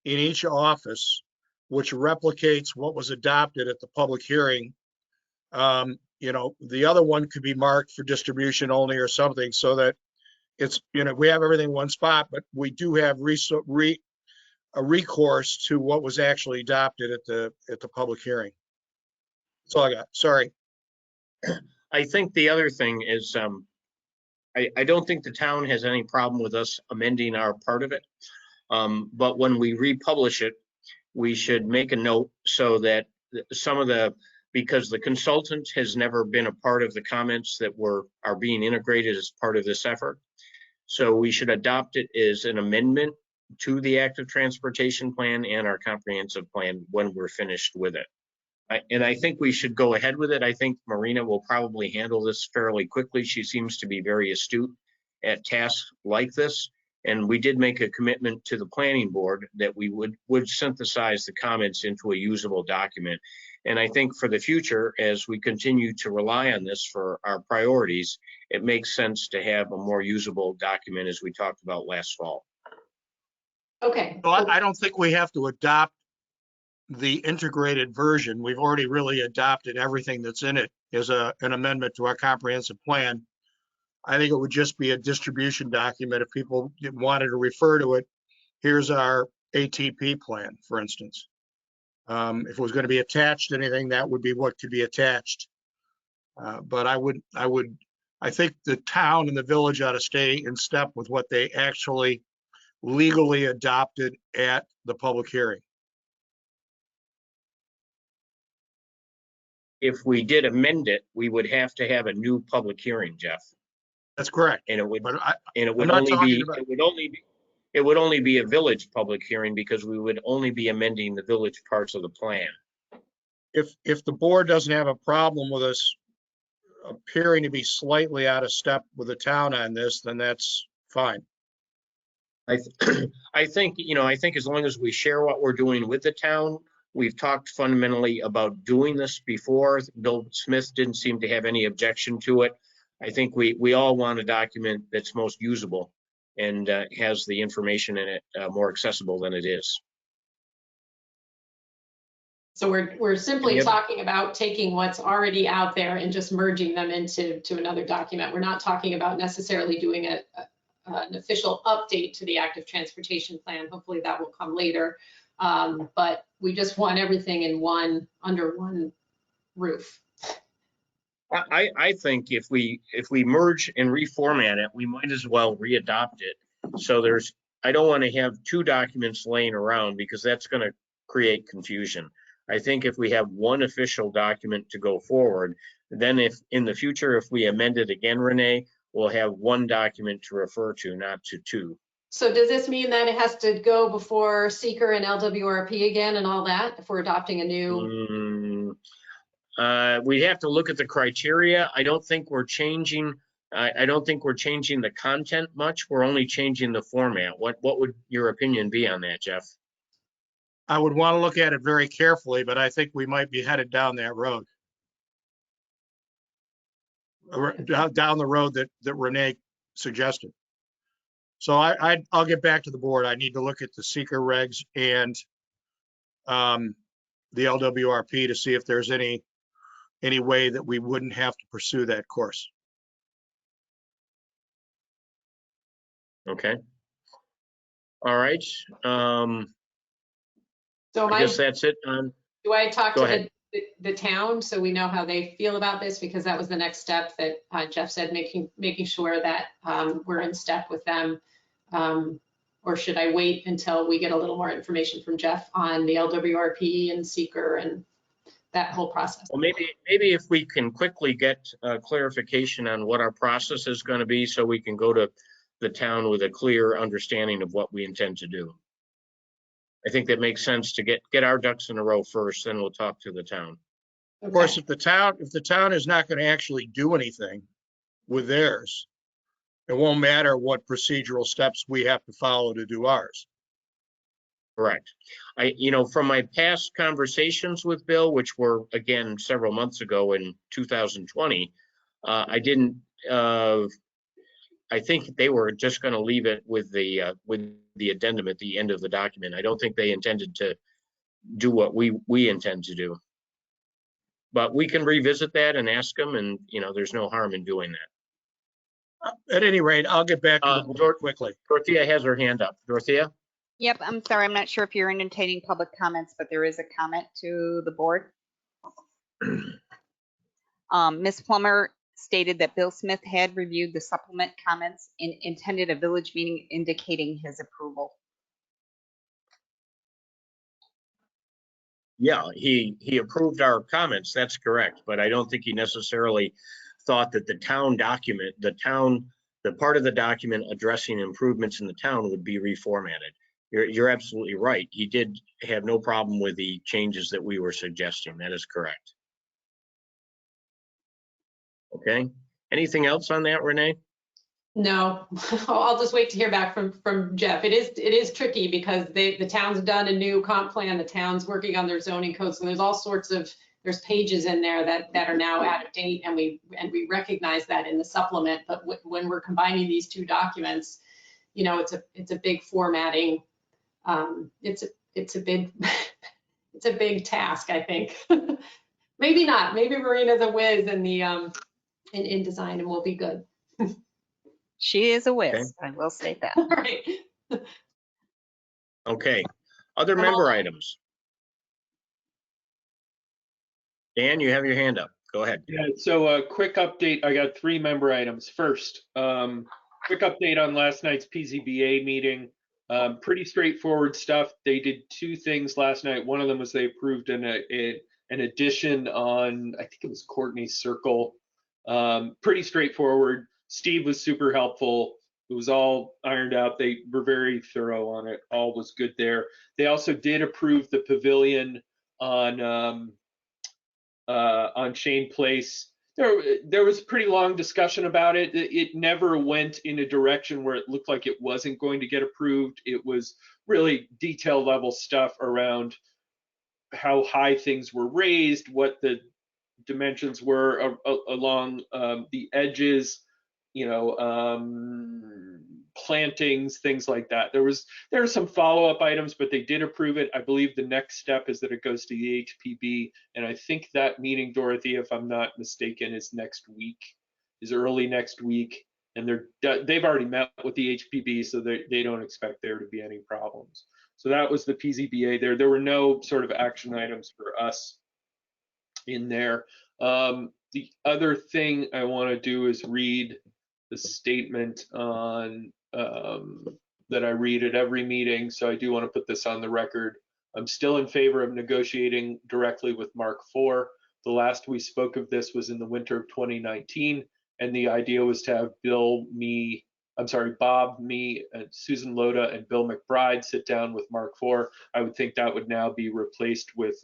in each office which replicates what was adopted at the public hearing. You know, the other one could be marked for distribution only or something so that it's, you know, we have everything in one spot, but we do have a recourse to what was actually adopted at the public hearing. That's all I got. Sorry. I think the other thing is, I don't think the town has any problem with us amending our part of it. But when we republish it, we should make a note so that because the consultant has never been a part of the comments that are being integrated as part of this effort. So we should adopt it as an amendment to the active transportation plan and our comprehensive plan when we're finished with it. And I think we should go ahead with it. I think Marina will probably handle this fairly quickly. She seems to be very astute at tasks like this. And we did make a commitment to the planning board that we would synthesize the comments into a usable document. And I think for the future, as we continue to rely on this for our priorities, it makes sense to have a more usable document as we talked about last fall. Okay. So I don't think we have to adopt the integrated version. We've already really adopted everything that's in it as an amendment to our comprehensive plan. I think it would just be a distribution document if people wanted to refer to it. Here's our ATP plan, for instance. If it was going to be attached to anything, that would be what could be attached. But I think the town and the village ought to stay in step with what they actually legally adopted at the public hearing. If we did amend it, we would have to have a new public hearing, Jeff. That's correct. And it would, But it would only be a village public hearing because we would only be amending the village parts of the plan. if the board doesn't have a problem with us appearing to be slightly out of step with the town on this, then that's fine. I think as long as we share what we're doing with the town, we've talked fundamentally about doing this before. Bill Smith didn't seem to have any objection to it. I think we all want a document that's most usable. and has the information in it more accessible than it is. So we're simply Yep. talking about taking what's already out there and just merging them into another document. We're not talking about necessarily doing an official update to the active transportation plan. Hopefully that will come later. But we just want everything in under one roof. I think if we merge and reformat it, we might as well readopt it. So I don't want to have two documents laying around because that's going to create confusion. I think if we have one official document to go forward, then if in the future, if we amend it again, Renee, we'll have one document to refer to, not to two. So does this mean that it has to go before seeker and LWRP again and all that if we're adopting a new? We have to look at the criteria. I don't think we're changing. I don't think we're changing the content much. We're only changing the format. What would your opinion be on that, Jeff? I would want to look at it very carefully, but I think we might be headed down that road. Down the road that Renee suggested. So I'll get back to the board. I need to look at the seeker regs and the LWRP to see if there's any way that we wouldn't have to pursue that course. Okay. All right. So I guess that's it. Do I talk Go to the town so we know how they feel about this? Because that was the next step that Jeff said, making sure that we're in step with them. Or should I wait until we get a little more information from Jeff on the LWRP and seeker and that whole process? Well, maybe if we can quickly get clarification on what our process is going to be, so we can go to the town with a clear understanding of what we intend to do. I think that makes sense to get our ducks in a row first, then we'll talk to the town. Of course, if the town is not going to actually do anything with theirs, it won't matter what procedural steps we have to follow to do ours. Correct. From my past conversations with Bill, which were again several months ago in 2020, I think they were just going to leave it with the addendum at the end of the document. I don't think they intended to do what we intend to do. But we can revisit that and ask them, and there's no harm in doing that. At any rate, I'll get back to the board quickly. Dorothea has her hand up. Dorothea? Yep, I'm sorry, I'm not sure if you're entertaining public comments, but there is a comment to the board. Ms. Plummer stated that Bill Smith had reviewed the supplement comments and attended a village meeting indicating his approval. Yeah, he approved our comments, that's correct, but I don't think he necessarily thought that the town document, the part of the document addressing improvements in the town would be reformatted. You're absolutely right. He did have no problem with the changes that we were suggesting. That is correct. Okay. Anything else on that, Renee? No, I'll just wait to hear back from Jeff. It is tricky because the town's done a new comp plan. The town's working on their zoning code. So there's all sorts of, there's pages in there that are now out of date, and we recognize that in the supplement. But when we're combining these two documents, it's a big formatting. It's a big it's a big task, I think. Maybe not. Maybe Marina's a whiz in the in design, and we'll be good. She is a whiz, Okay. I will state that. All right. Okay. Other member items. Dan, you have your hand up. Go ahead. Yeah, so a quick update. I got 3 member items. First, quick update on last night's PZBA meeting. Pretty straightforward stuff. They did 2 things last night. One of them was they approved an addition on, I think it was Courtney's Circle. Pretty straightforward. Steve was super helpful. It was all ironed out. They were very thorough on it. All was good there. They also did approve the pavilion on Shane Place. There was a pretty long discussion about it. It never went in a direction where it looked like it wasn't going to get approved. It was really detail level stuff around how high things were raised, what the dimensions were along the edges, plantings, things like that. There are some follow-up items, but they did approve it. I believe the next step is that it goes to the HPB, and I think that meeting, Dorothy, if I'm not mistaken, is next week, is early next week, and they've already met with the HPB, so they don't expect there to be any problems. So that was the PZBA there. There were no sort of action items for us in there. The other thing I want to do is read the statement on that I read at every meeting. So I do want to put this on the record. I'm still in favor of negotiating directly with Mark IV. The last we spoke of this was in the winter of 2019, and the idea was to have Bob, me, and Susan Loda, and Bill McBride sit down with Mark IV. I would think that would now be replaced with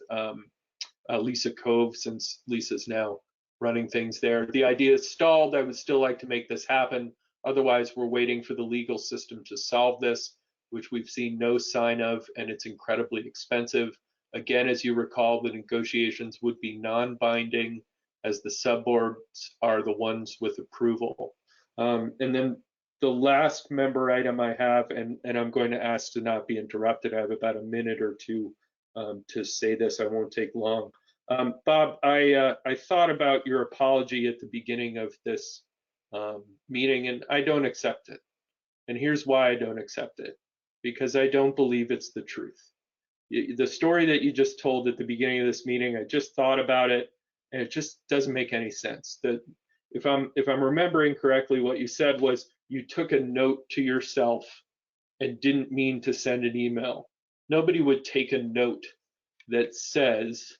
Lisa Cove, since Lisa's now running things there. The idea is stalled. I would still like to make this happen. Otherwise, we're waiting for the legal system to solve this, which we've seen no sign of, and it's incredibly expensive. Again, as you recall, the negotiations would be non-binding, as the subboards are the ones with approval. And then the last member item I have, and I'm going to ask to not be interrupted. I have about a minute or two to say this. I won't take long. Bob, I thought about your apology at the beginning of this meeting, and I don't accept it. And here's why I don't accept it. Because I don't believe it's the truth. The story that you just told at the beginning of this meeting, I just thought about it, and it just doesn't make any sense. That if I'm remembering correctly, what you said was you took a note to yourself and didn't mean to send an email. Nobody would take a note that says,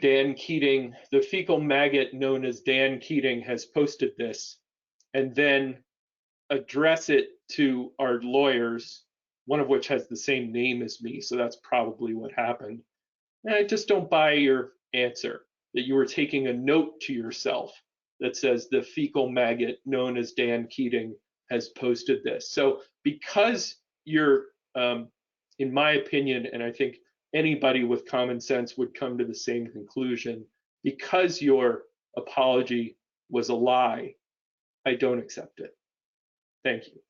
Dan Keating, the fecal maggot known as Dan Keating, has posted this, and then address it to our lawyers, one of which has the same name as me, so that's probably what happened. And I just don't buy your answer, that you were taking a note to yourself that says the fecal maggot known as Dan Keating has posted this. So because you're, in my opinion, and I think anybody with common sense would come to the same conclusion, because your apology was a lie, I don't accept it. Thank you.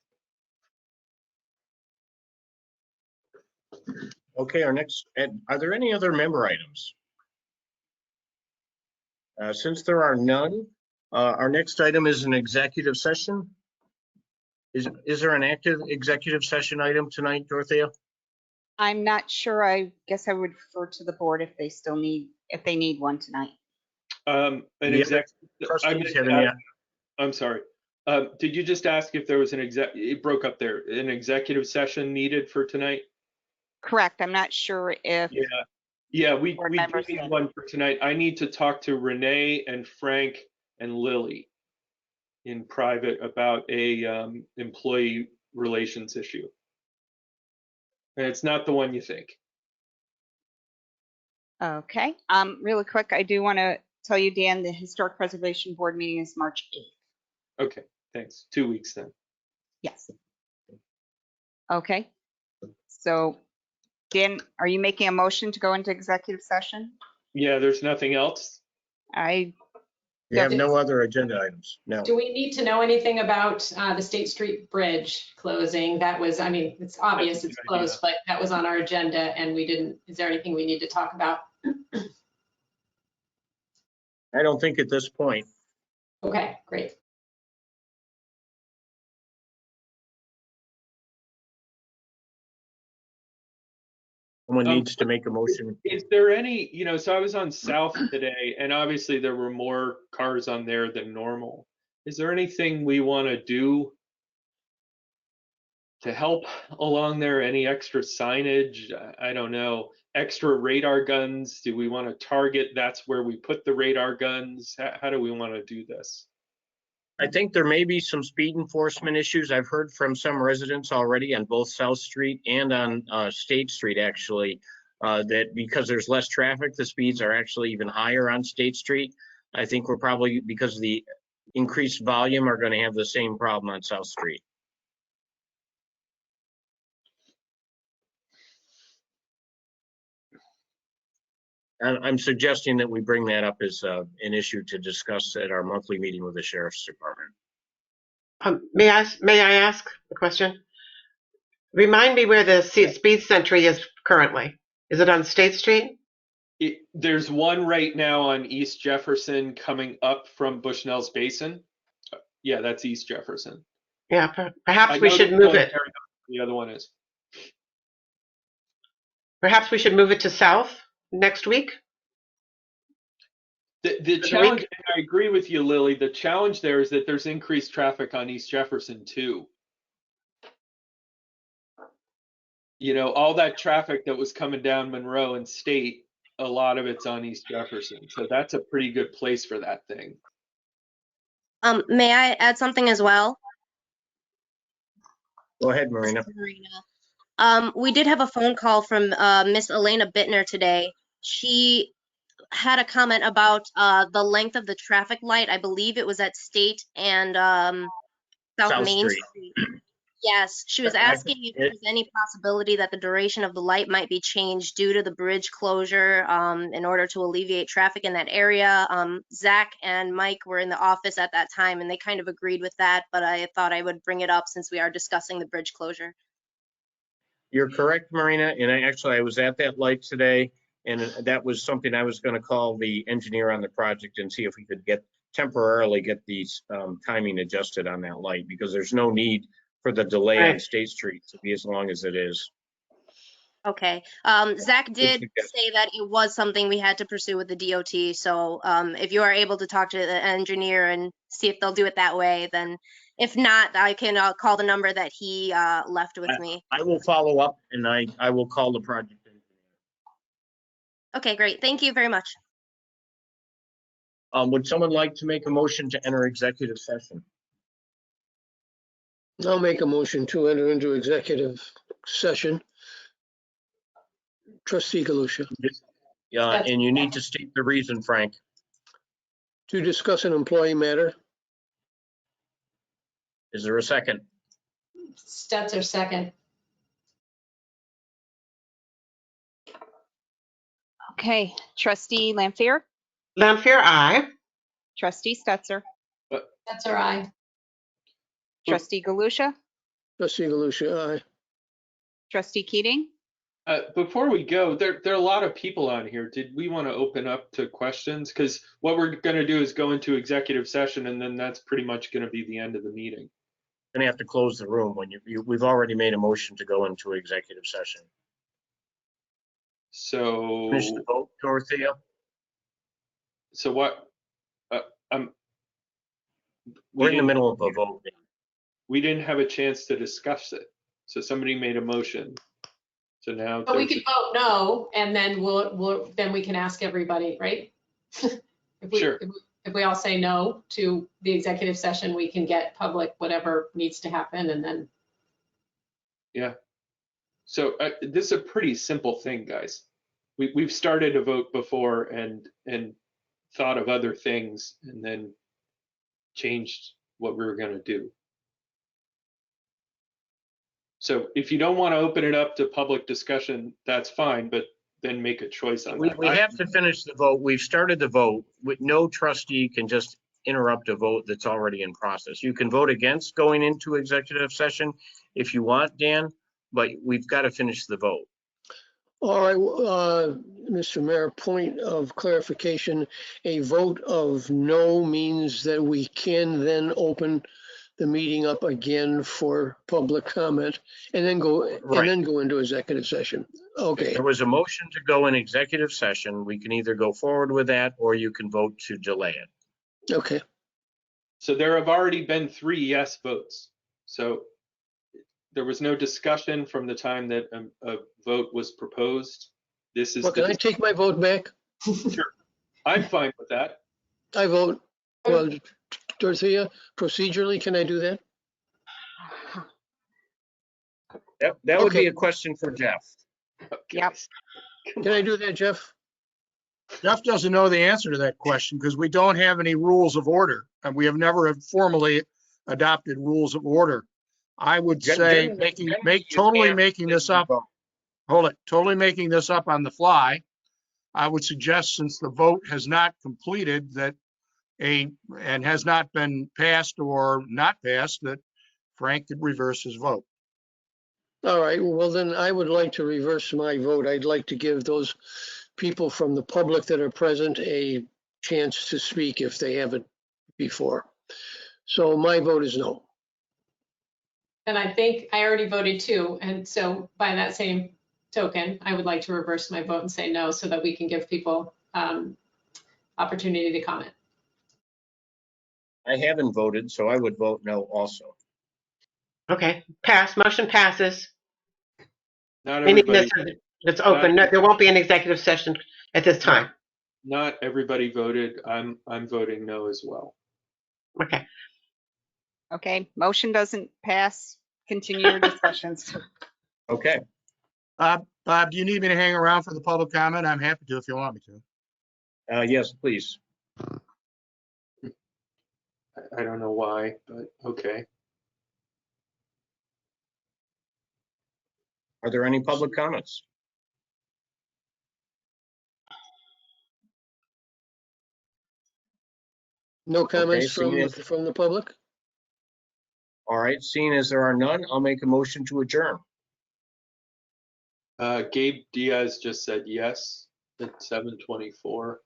Okay, our next, are there any other member items? Since there are none, our next item is an executive session. Is there an active executive session item tonight, Dorothea? I'm not sure. I guess I would refer to the board if they still need, if they need one tonight. Trustees have any? I'm sorry. Did you just ask if there was it broke up there, an executive session needed for tonight? Correct. I'm not sure if. Yeah, we board do members need can. one for tonight. I need to talk to Renee and Frank and Lily in private about a employee relations issue. And it's not the one you think. Okay. Really quick, I do want to tell you, Dan, the Historic Preservation Board meeting is March 8th. Okay, thanks. 2 weeks then. Yes. Okay. So, Dan, are you making a motion to go into executive session? Yeah, there's nothing else. We have no other agenda items. No. Do we need to know anything about the State Street Bridge closing? That was, I mean, it's obvious it's closed, but that was on our agenda and we didn't, is there anything we need to talk about? I don't think at this point. Okay, great. Someone needs to make a motion. Is there any, so I was on South today, and obviously there were more cars on there than normal. Is there anything we want to do to help along there? Any extra signage? I don't know. Extra radar guns? Do we want to target? That's where we put the radar guns. How do we want to do this? I think there may be some speed enforcement issues. I've heard from some residents already on both South Street and on State Street, actually, that because there's less traffic, the speeds are actually even higher on State Street. I think we're probably, because of the increased volume, are going to have the same problem on South Street. And I'm suggesting that we bring that up as an issue to discuss at our monthly meeting with the Sheriff's Department. May I ask a question? Remind me where the speed sentry is currently. Is it on State Street? There's one right now on East Jefferson coming up from Bushnell's Basin. Yeah, that's East Jefferson. Yeah, I perhaps we know should there's move one in it. Marion, the other one is. Perhaps we should move it to south next week. The challenge, and I agree with you, Lily, the challenge there is that there's increased traffic on East Jefferson too. You know, all that traffic that was coming down Monroe and State, a lot of it's on East Jefferson. So that's a pretty good place for that thing. May I add something as well? Go ahead, Marina. We did have a phone call from Miss Elena Bittner today. She had a comment about the length of the traffic light. I believe it was at State and South Main Street. Yes, she was asking if there's any possibility that the duration of the light might be changed due to the bridge closure in order to alleviate traffic in that area. Zach and Mike were in the office at that time and they kind of agreed with that, but I thought I would bring it up since we are discussing the bridge closure. You're correct, Marina, and I was at that light today, and that was something I was going to call the engineer on the project and see if we could temporarily get these timing adjusted on that light, because there's no need for the delay on State Street to be as long as it is. Okay. Zach did say that it was something we had to pursue with the DOT. So if you are able to talk to the engineer and see if they'll do it that way, then if not, I can call the number that he left with me. I will follow up and I will call the project engineer. Okay, great. Thank you very much. Would someone like to make a motion to enter executive session? I'll make a motion to enter into executive session. Trustee Galusha. Yeah, and you need to state the reason, Frank. To discuss an employee matter. Is there a second? Stetzer, second. Okay, trustee Lampier, Lampier, aye. trustee Stetzer, Stetzer, aye. trustee Galusha, Trustee Galusha, aye. trustee Keating. Before we go, there are a lot of people on here. Did we want to open up to questions? Because what we're going to do is go into executive session, and then that's pretty much going to be the end of the meeting. Going to have to close the room when we've already made a motion to go into executive session. So Finish the vote, Dorothea. So what? We're in the middle of a vote. We didn't have a chance to discuss it. So somebody made a motion. So now. But we could vote no, and then then we can ask everybody, right? Sure. If we all say no to the executive session, we can get public whatever needs to happen, and then. Yeah. So this is a pretty simple thing, guys. We've started a vote before and thought of other things and then changed what we were going to do. So if you don't want to open it up to public discussion, that's fine, but then make a choice on that. We have to finish the vote. We've started the vote. No trustee can just interrupt a vote that's already in process. You can vote against going into executive session if you want, Dan, but we've got to finish the vote. All right, Mr. Mayor, point of clarification, a vote of no means that we can then open the meeting up again for public comment and then go into executive session. Okay. There was a motion to go in executive session. We can either go forward with that or you can vote to delay it. Okay. So there have already been 3 yes votes. So there was no discussion from the time that a vote was proposed. This is. Well, can I take my vote back? Sure. I'm fine with that. I vote. Well, Dorothea, procedurally, can I do that? That would be a question for Jeff. Yep. Can I do that, Jeff? Jeff doesn't know the answer to that question because we don't have any rules of order, and we have never formally adopted rules of order. I would say totally making this up on the fly. I would suggest, since the vote has not completed, that and has not been passed or not passed, that Frank could reverse his vote. All right, well then I would like to reverse my vote. I'd like to give those people from the public that are present a chance to speak if they haven't before. So my vote is no. And I think I already voted too. And so by that same token, I would like to reverse my vote and say no so that we can give people opportunity to comment. I haven't voted, so I would vote no also. Okay, motion passes. Not Meaning everybody, it's open. No, there won't be an executive session at this time. not everybody voted. I'm voting no as well. Okay. Okay, motion doesn't pass. Continue your discussions. Okay, Bob, do you need me to hang around for the public comment? I'm happy to if you want me to. yes, please. I don't know why, but okay. Are there any public comments? No comments seeing from the public? All right, seeing as there are none, I'll make a motion to adjourn. Gabe Diaz just said yes at 7:24.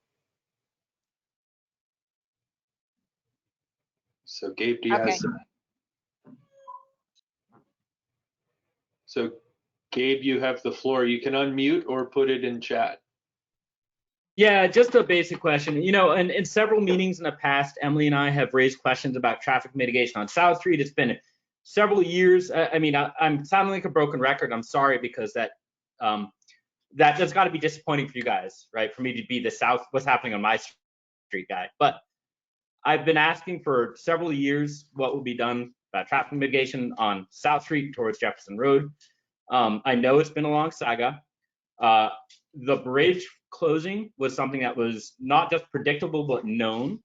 So Gabe Diaz. Okay. So Gabe, you have the floor. You can unmute or put it in chat. Yeah, just a basic question. You know, in several meetings in the past, Emily and I have raised questions about traffic mitigation on South Street. It's been several years. I mean, I'm sounding like a broken record. I'm sorry, because that's got to be disappointing for you guys, right? For me to be what's happening on my street guy. But I've been asking for several years what will be done about traffic mitigation on South Street towards Jefferson Road. I know it's been a long saga. The bridge closing was something that was not just predictable, but known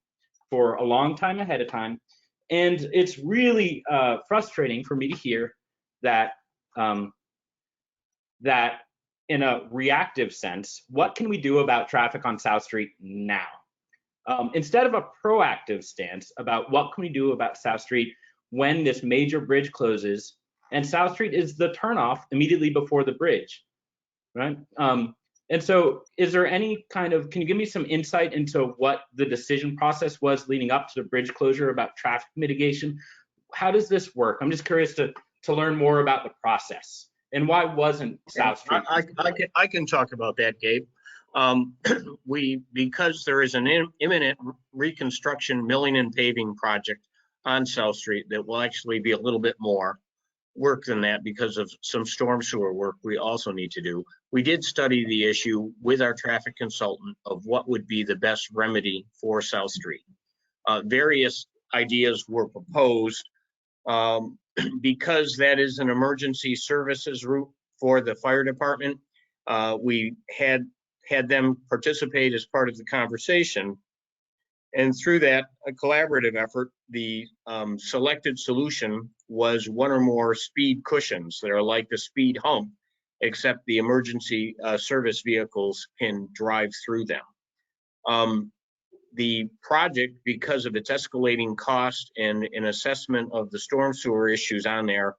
for a long time ahead of time. And it's really frustrating for me to hear that that in a reactive sense, what can we do about traffic on South Street now? Instead of a proactive stance about what can we do about South Street when this major bridge closes, and South Street is the turnoff immediately before the bridge, right? And so is there any kind of, can you give me some insight into what the decision process was leading up to the bridge closure about traffic mitigation? How does this work? I'm just curious to learn more about the process. And why wasn't South Street? I can talk about that, Gabe. Because there is an imminent reconstruction milling and paving project on South Street that will actually be a little bit more work than that because of some storm sewer work we also need to do. We did study the issue with our traffic consultant of what would be the best remedy for South Street. Various ideas were proposed because that is an emergency services route for the fire department. We had them participate as part of the conversation. And through that, a collaborative effort, the selected solution was one or more speed cushions that are like the speed hump, except the emergency service vehicles can drive through them. The project, because of its escalating cost and an assessment of the storm sewer issues on there,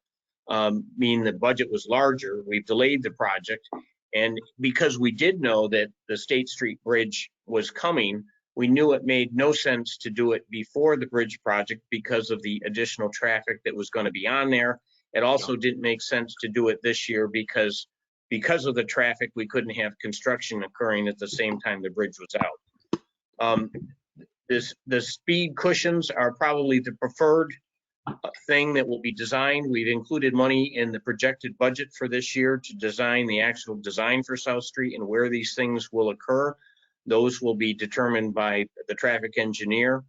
mean the budget was larger. We've delayed the project. And because we did know that the State Street Bridge was coming, we knew it made no sense to do it before the bridge project because of the additional traffic that was going to be on there. It also didn't make sense to do it this year because of the traffic, we couldn't have construction occurring at the same time the bridge was out. The speed cushions are probably the preferred thing that will be designed. We've included money in the projected budget for this year to design the actual design for South Street and where these things will occur. Those will be determined by the traffic engineer.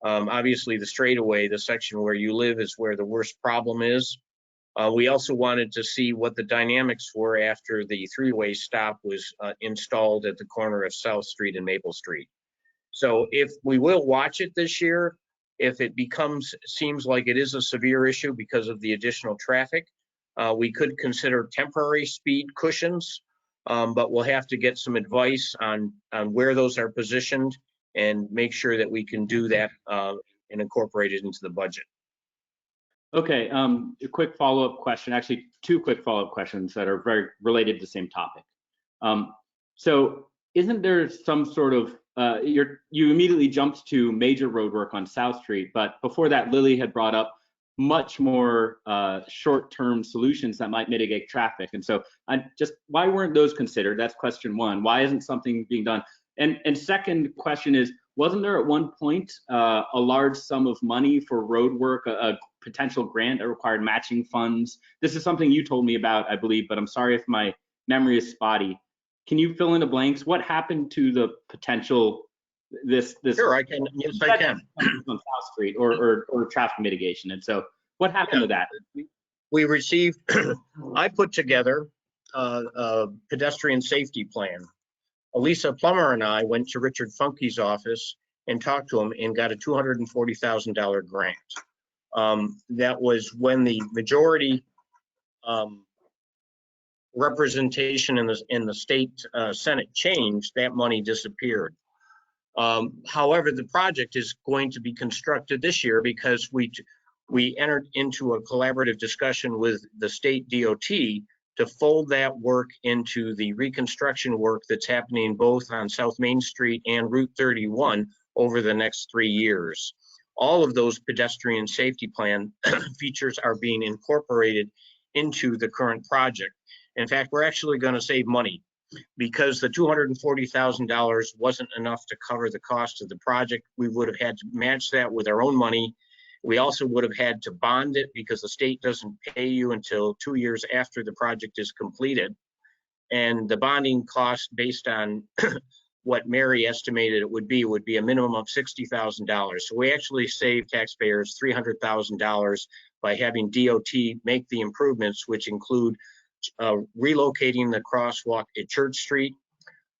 Obviously, the straightaway, the section where you live, is where the worst problem is. We also wanted to see what the dynamics were after the three-way stop was installed at the corner of South Street and Maple Street. So if we will watch it this year, if it seems like it is a severe issue because of the additional traffic, we could consider temporary speed cushions, but we'll have to get some advice on where those are positioned and make sure that we can do that and incorporate it into the budget. Okay, a quick follow-up question, actually two quick follow-up questions that are very related to the same topic. So isn't there some sort of, you immediately jumped to major road work on South Street, but before that, Lily had brought up much more short-term solutions that might mitigate traffic. And so why weren't those considered? That's question one. Why isn't something being done? And second question is, wasn't there at one point a large sum of money for road work, a potential grant that required matching funds? This is something you told me about, I believe, but I'm sorry if my memory is spotty. Can you fill in the blanks? What happened to the potential this Sure, I can. Yes, I can. On South Street or traffic mitigation? And so what happened to that? We received, I put together a pedestrian safety plan. Elisa Plummer and I went to Richard Funke's office and talked to him and got a $240,000 grant. That was when the majority representation in the state Senate changed, that money disappeared. However, the project is going to be constructed this year because we entered into a collaborative discussion with the state DOT to fold that work into the reconstruction work that's happening both on South Main Street and Route 31 over the next 3 years. All of those pedestrian safety plan features are being incorporated into the current project. In fact, we're actually going to save money because the $240,000 wasn't enough to cover the cost of the project. We would have had to match that with our own money. We also would have had to bond it because the state doesn't pay you until 2 years after the project is completed. And the bonding cost based on what Mary estimated it would be a minimum of $60,000. So we actually saved taxpayers $300,000 by having DOT make the improvements, which include relocating the crosswalk at Church Street,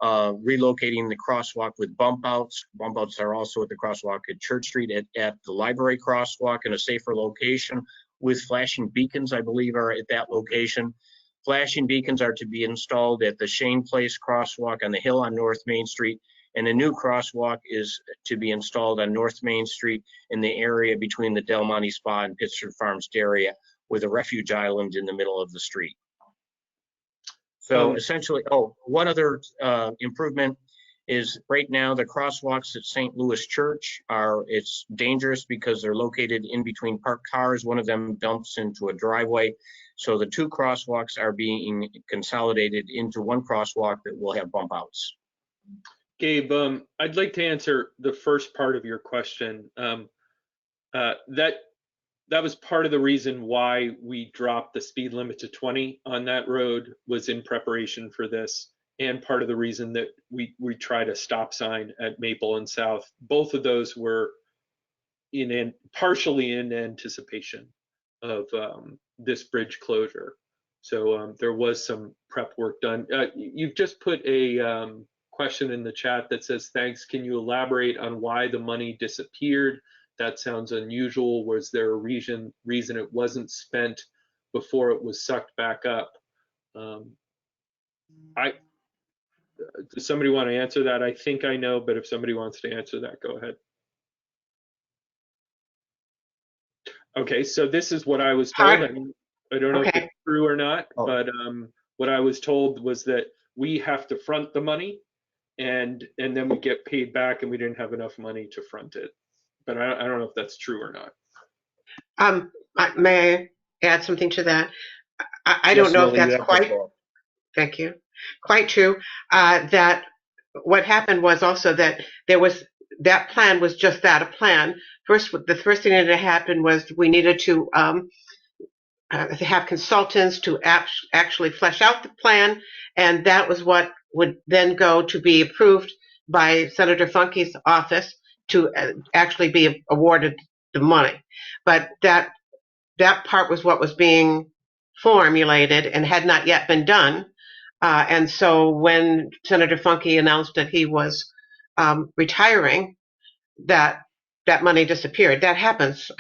relocating the crosswalk with bump outs. Bump outs are also at the crosswalk at Church Street at the library crosswalk in a safer location with flashing beacons, I believe, are at that location. Flashing beacons are to be installed at the Shane Place crosswalk on the hill on North Main Street, and a new crosswalk is to be installed on North Main Street in the area between the Del Monte Spa and Pittsford Farms area with a refuge island in the middle of the street. So essentially, one other improvement is right now the crosswalks at St. Louis Church it's dangerous because they're located in between parked cars. One of them dumps into a driveway. So the two crosswalks are being consolidated into one crosswalk that will have bump outs. Gabe, I'd like to answer the first part of your question. That was part of the reason why we dropped the speed limit to 20 on that road, was in preparation for this, and part of the reason that we tried a stop sign at Maple and South. Both of those were partially in anticipation of this bridge closure. So there was some prep work done. You've just put a question in the chat that says, thanks, can you elaborate on why the money disappeared? That sounds unusual. Was there a reason it wasn't spent before it was sucked back up? Does somebody want to answer that? I think I know, but if somebody wants to answer that, go ahead. Okay, so this is what I was told. I don't know if it's true or not, but what I was told was that we have to front the money and then we get paid back, and we didn't have enough money to front it. But I don't know if that's true or not. May I add something to that? I don't know if that's quite, thank you, quite true. That what happened was also that that plan was just that, a plan. The first thing that happened was we needed to have consultants to actually flesh out the plan, and that was what would then go to be approved by Senator Funke's office to actually be awarded the money. But that part was what was being formulated and had not yet been done. And so when Senator Funke announced that he was retiring, that money disappeared. That happens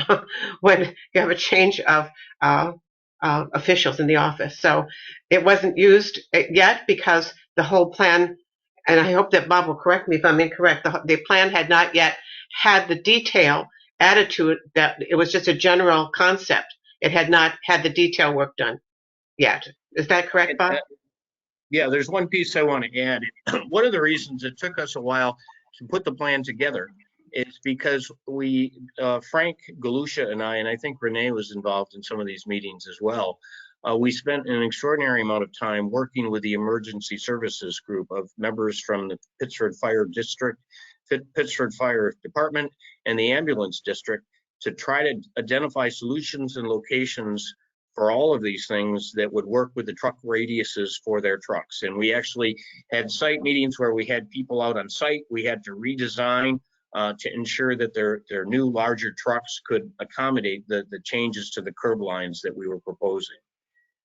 when you have a change of officials in the office. So it wasn't used yet because the whole plan and I hope that Bob will correct me if I'm incorrect, the plan had not yet had the detail added to it, that it was just a general concept. It had not had the detail work done yet. Is that correct, Bob? Yeah, there's one piece I want to add. One of the reasons it took us a while to put the plan together is because Frank Galusha and I think Renee was involved in some of these meetings as well. We spent an extraordinary amount of time working with the emergency services group of members from the Pittsford Fire District, Pittsford Fire Department, and the ambulance district to try to identify solutions and locations for all of these things that would work with the truck radiuses for their trucks. And we actually had site meetings where we had people out on site. We had to redesign to ensure that their new larger trucks could accommodate the changes to the curb lines that we were proposing.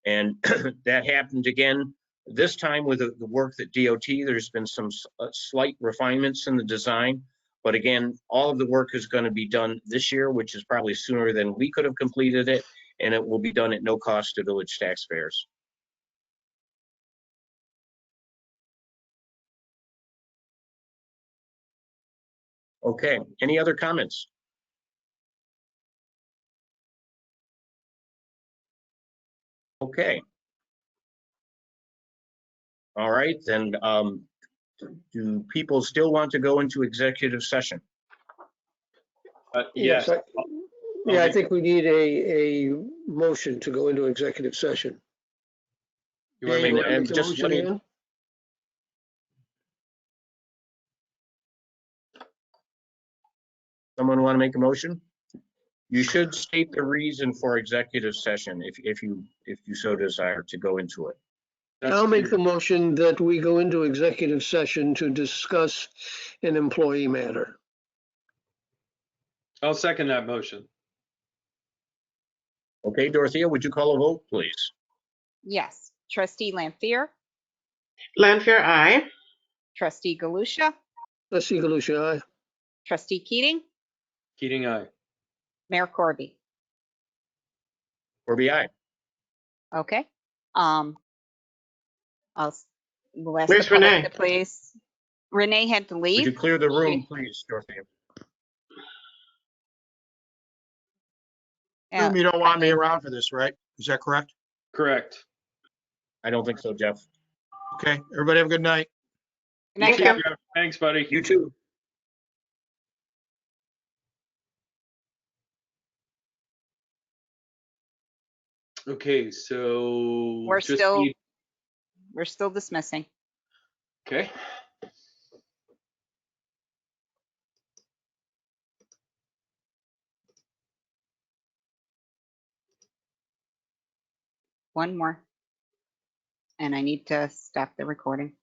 And that happened again this time with the work that DOT. There's been some slight refinements in the design, but again, all of the work is going to be done this year, which is probably sooner than we could have completed it, and it will be done at no cost to village taxpayers. Okay, any other comments? Okay. All right, then do people still want to go into executive session? Yes. I think we need a motion to go into executive session. You want me Make to, the just motion let me- again? Someone want to make a motion? You should state the reason for executive session if you so desire to go into it. I'll make the motion that we go into executive session to discuss an employee matter. I'll second that motion. Okay, Dorothea, would you call a vote, please? Yes. Trustee Lampier, Lanfear, aye. trustee Galusha, Trustee Galusha, aye. trustee Keating, Keating, aye. Mayor Corby. Corby, aye. Okay. We'll ask Where's the public Renee? to please. Renee had to Would you leave. clear the room, please, Dorothea? Assume you don't want me around for this, right? Is that correct? Correct. I don't think so, Jeff. Okay, everybody have a good night. Good night, Thank Jeff. you. Thanks, buddy. You too. Okay, so We're just still- need- We're still dismissing. okay. One more. And I need to stop the recording.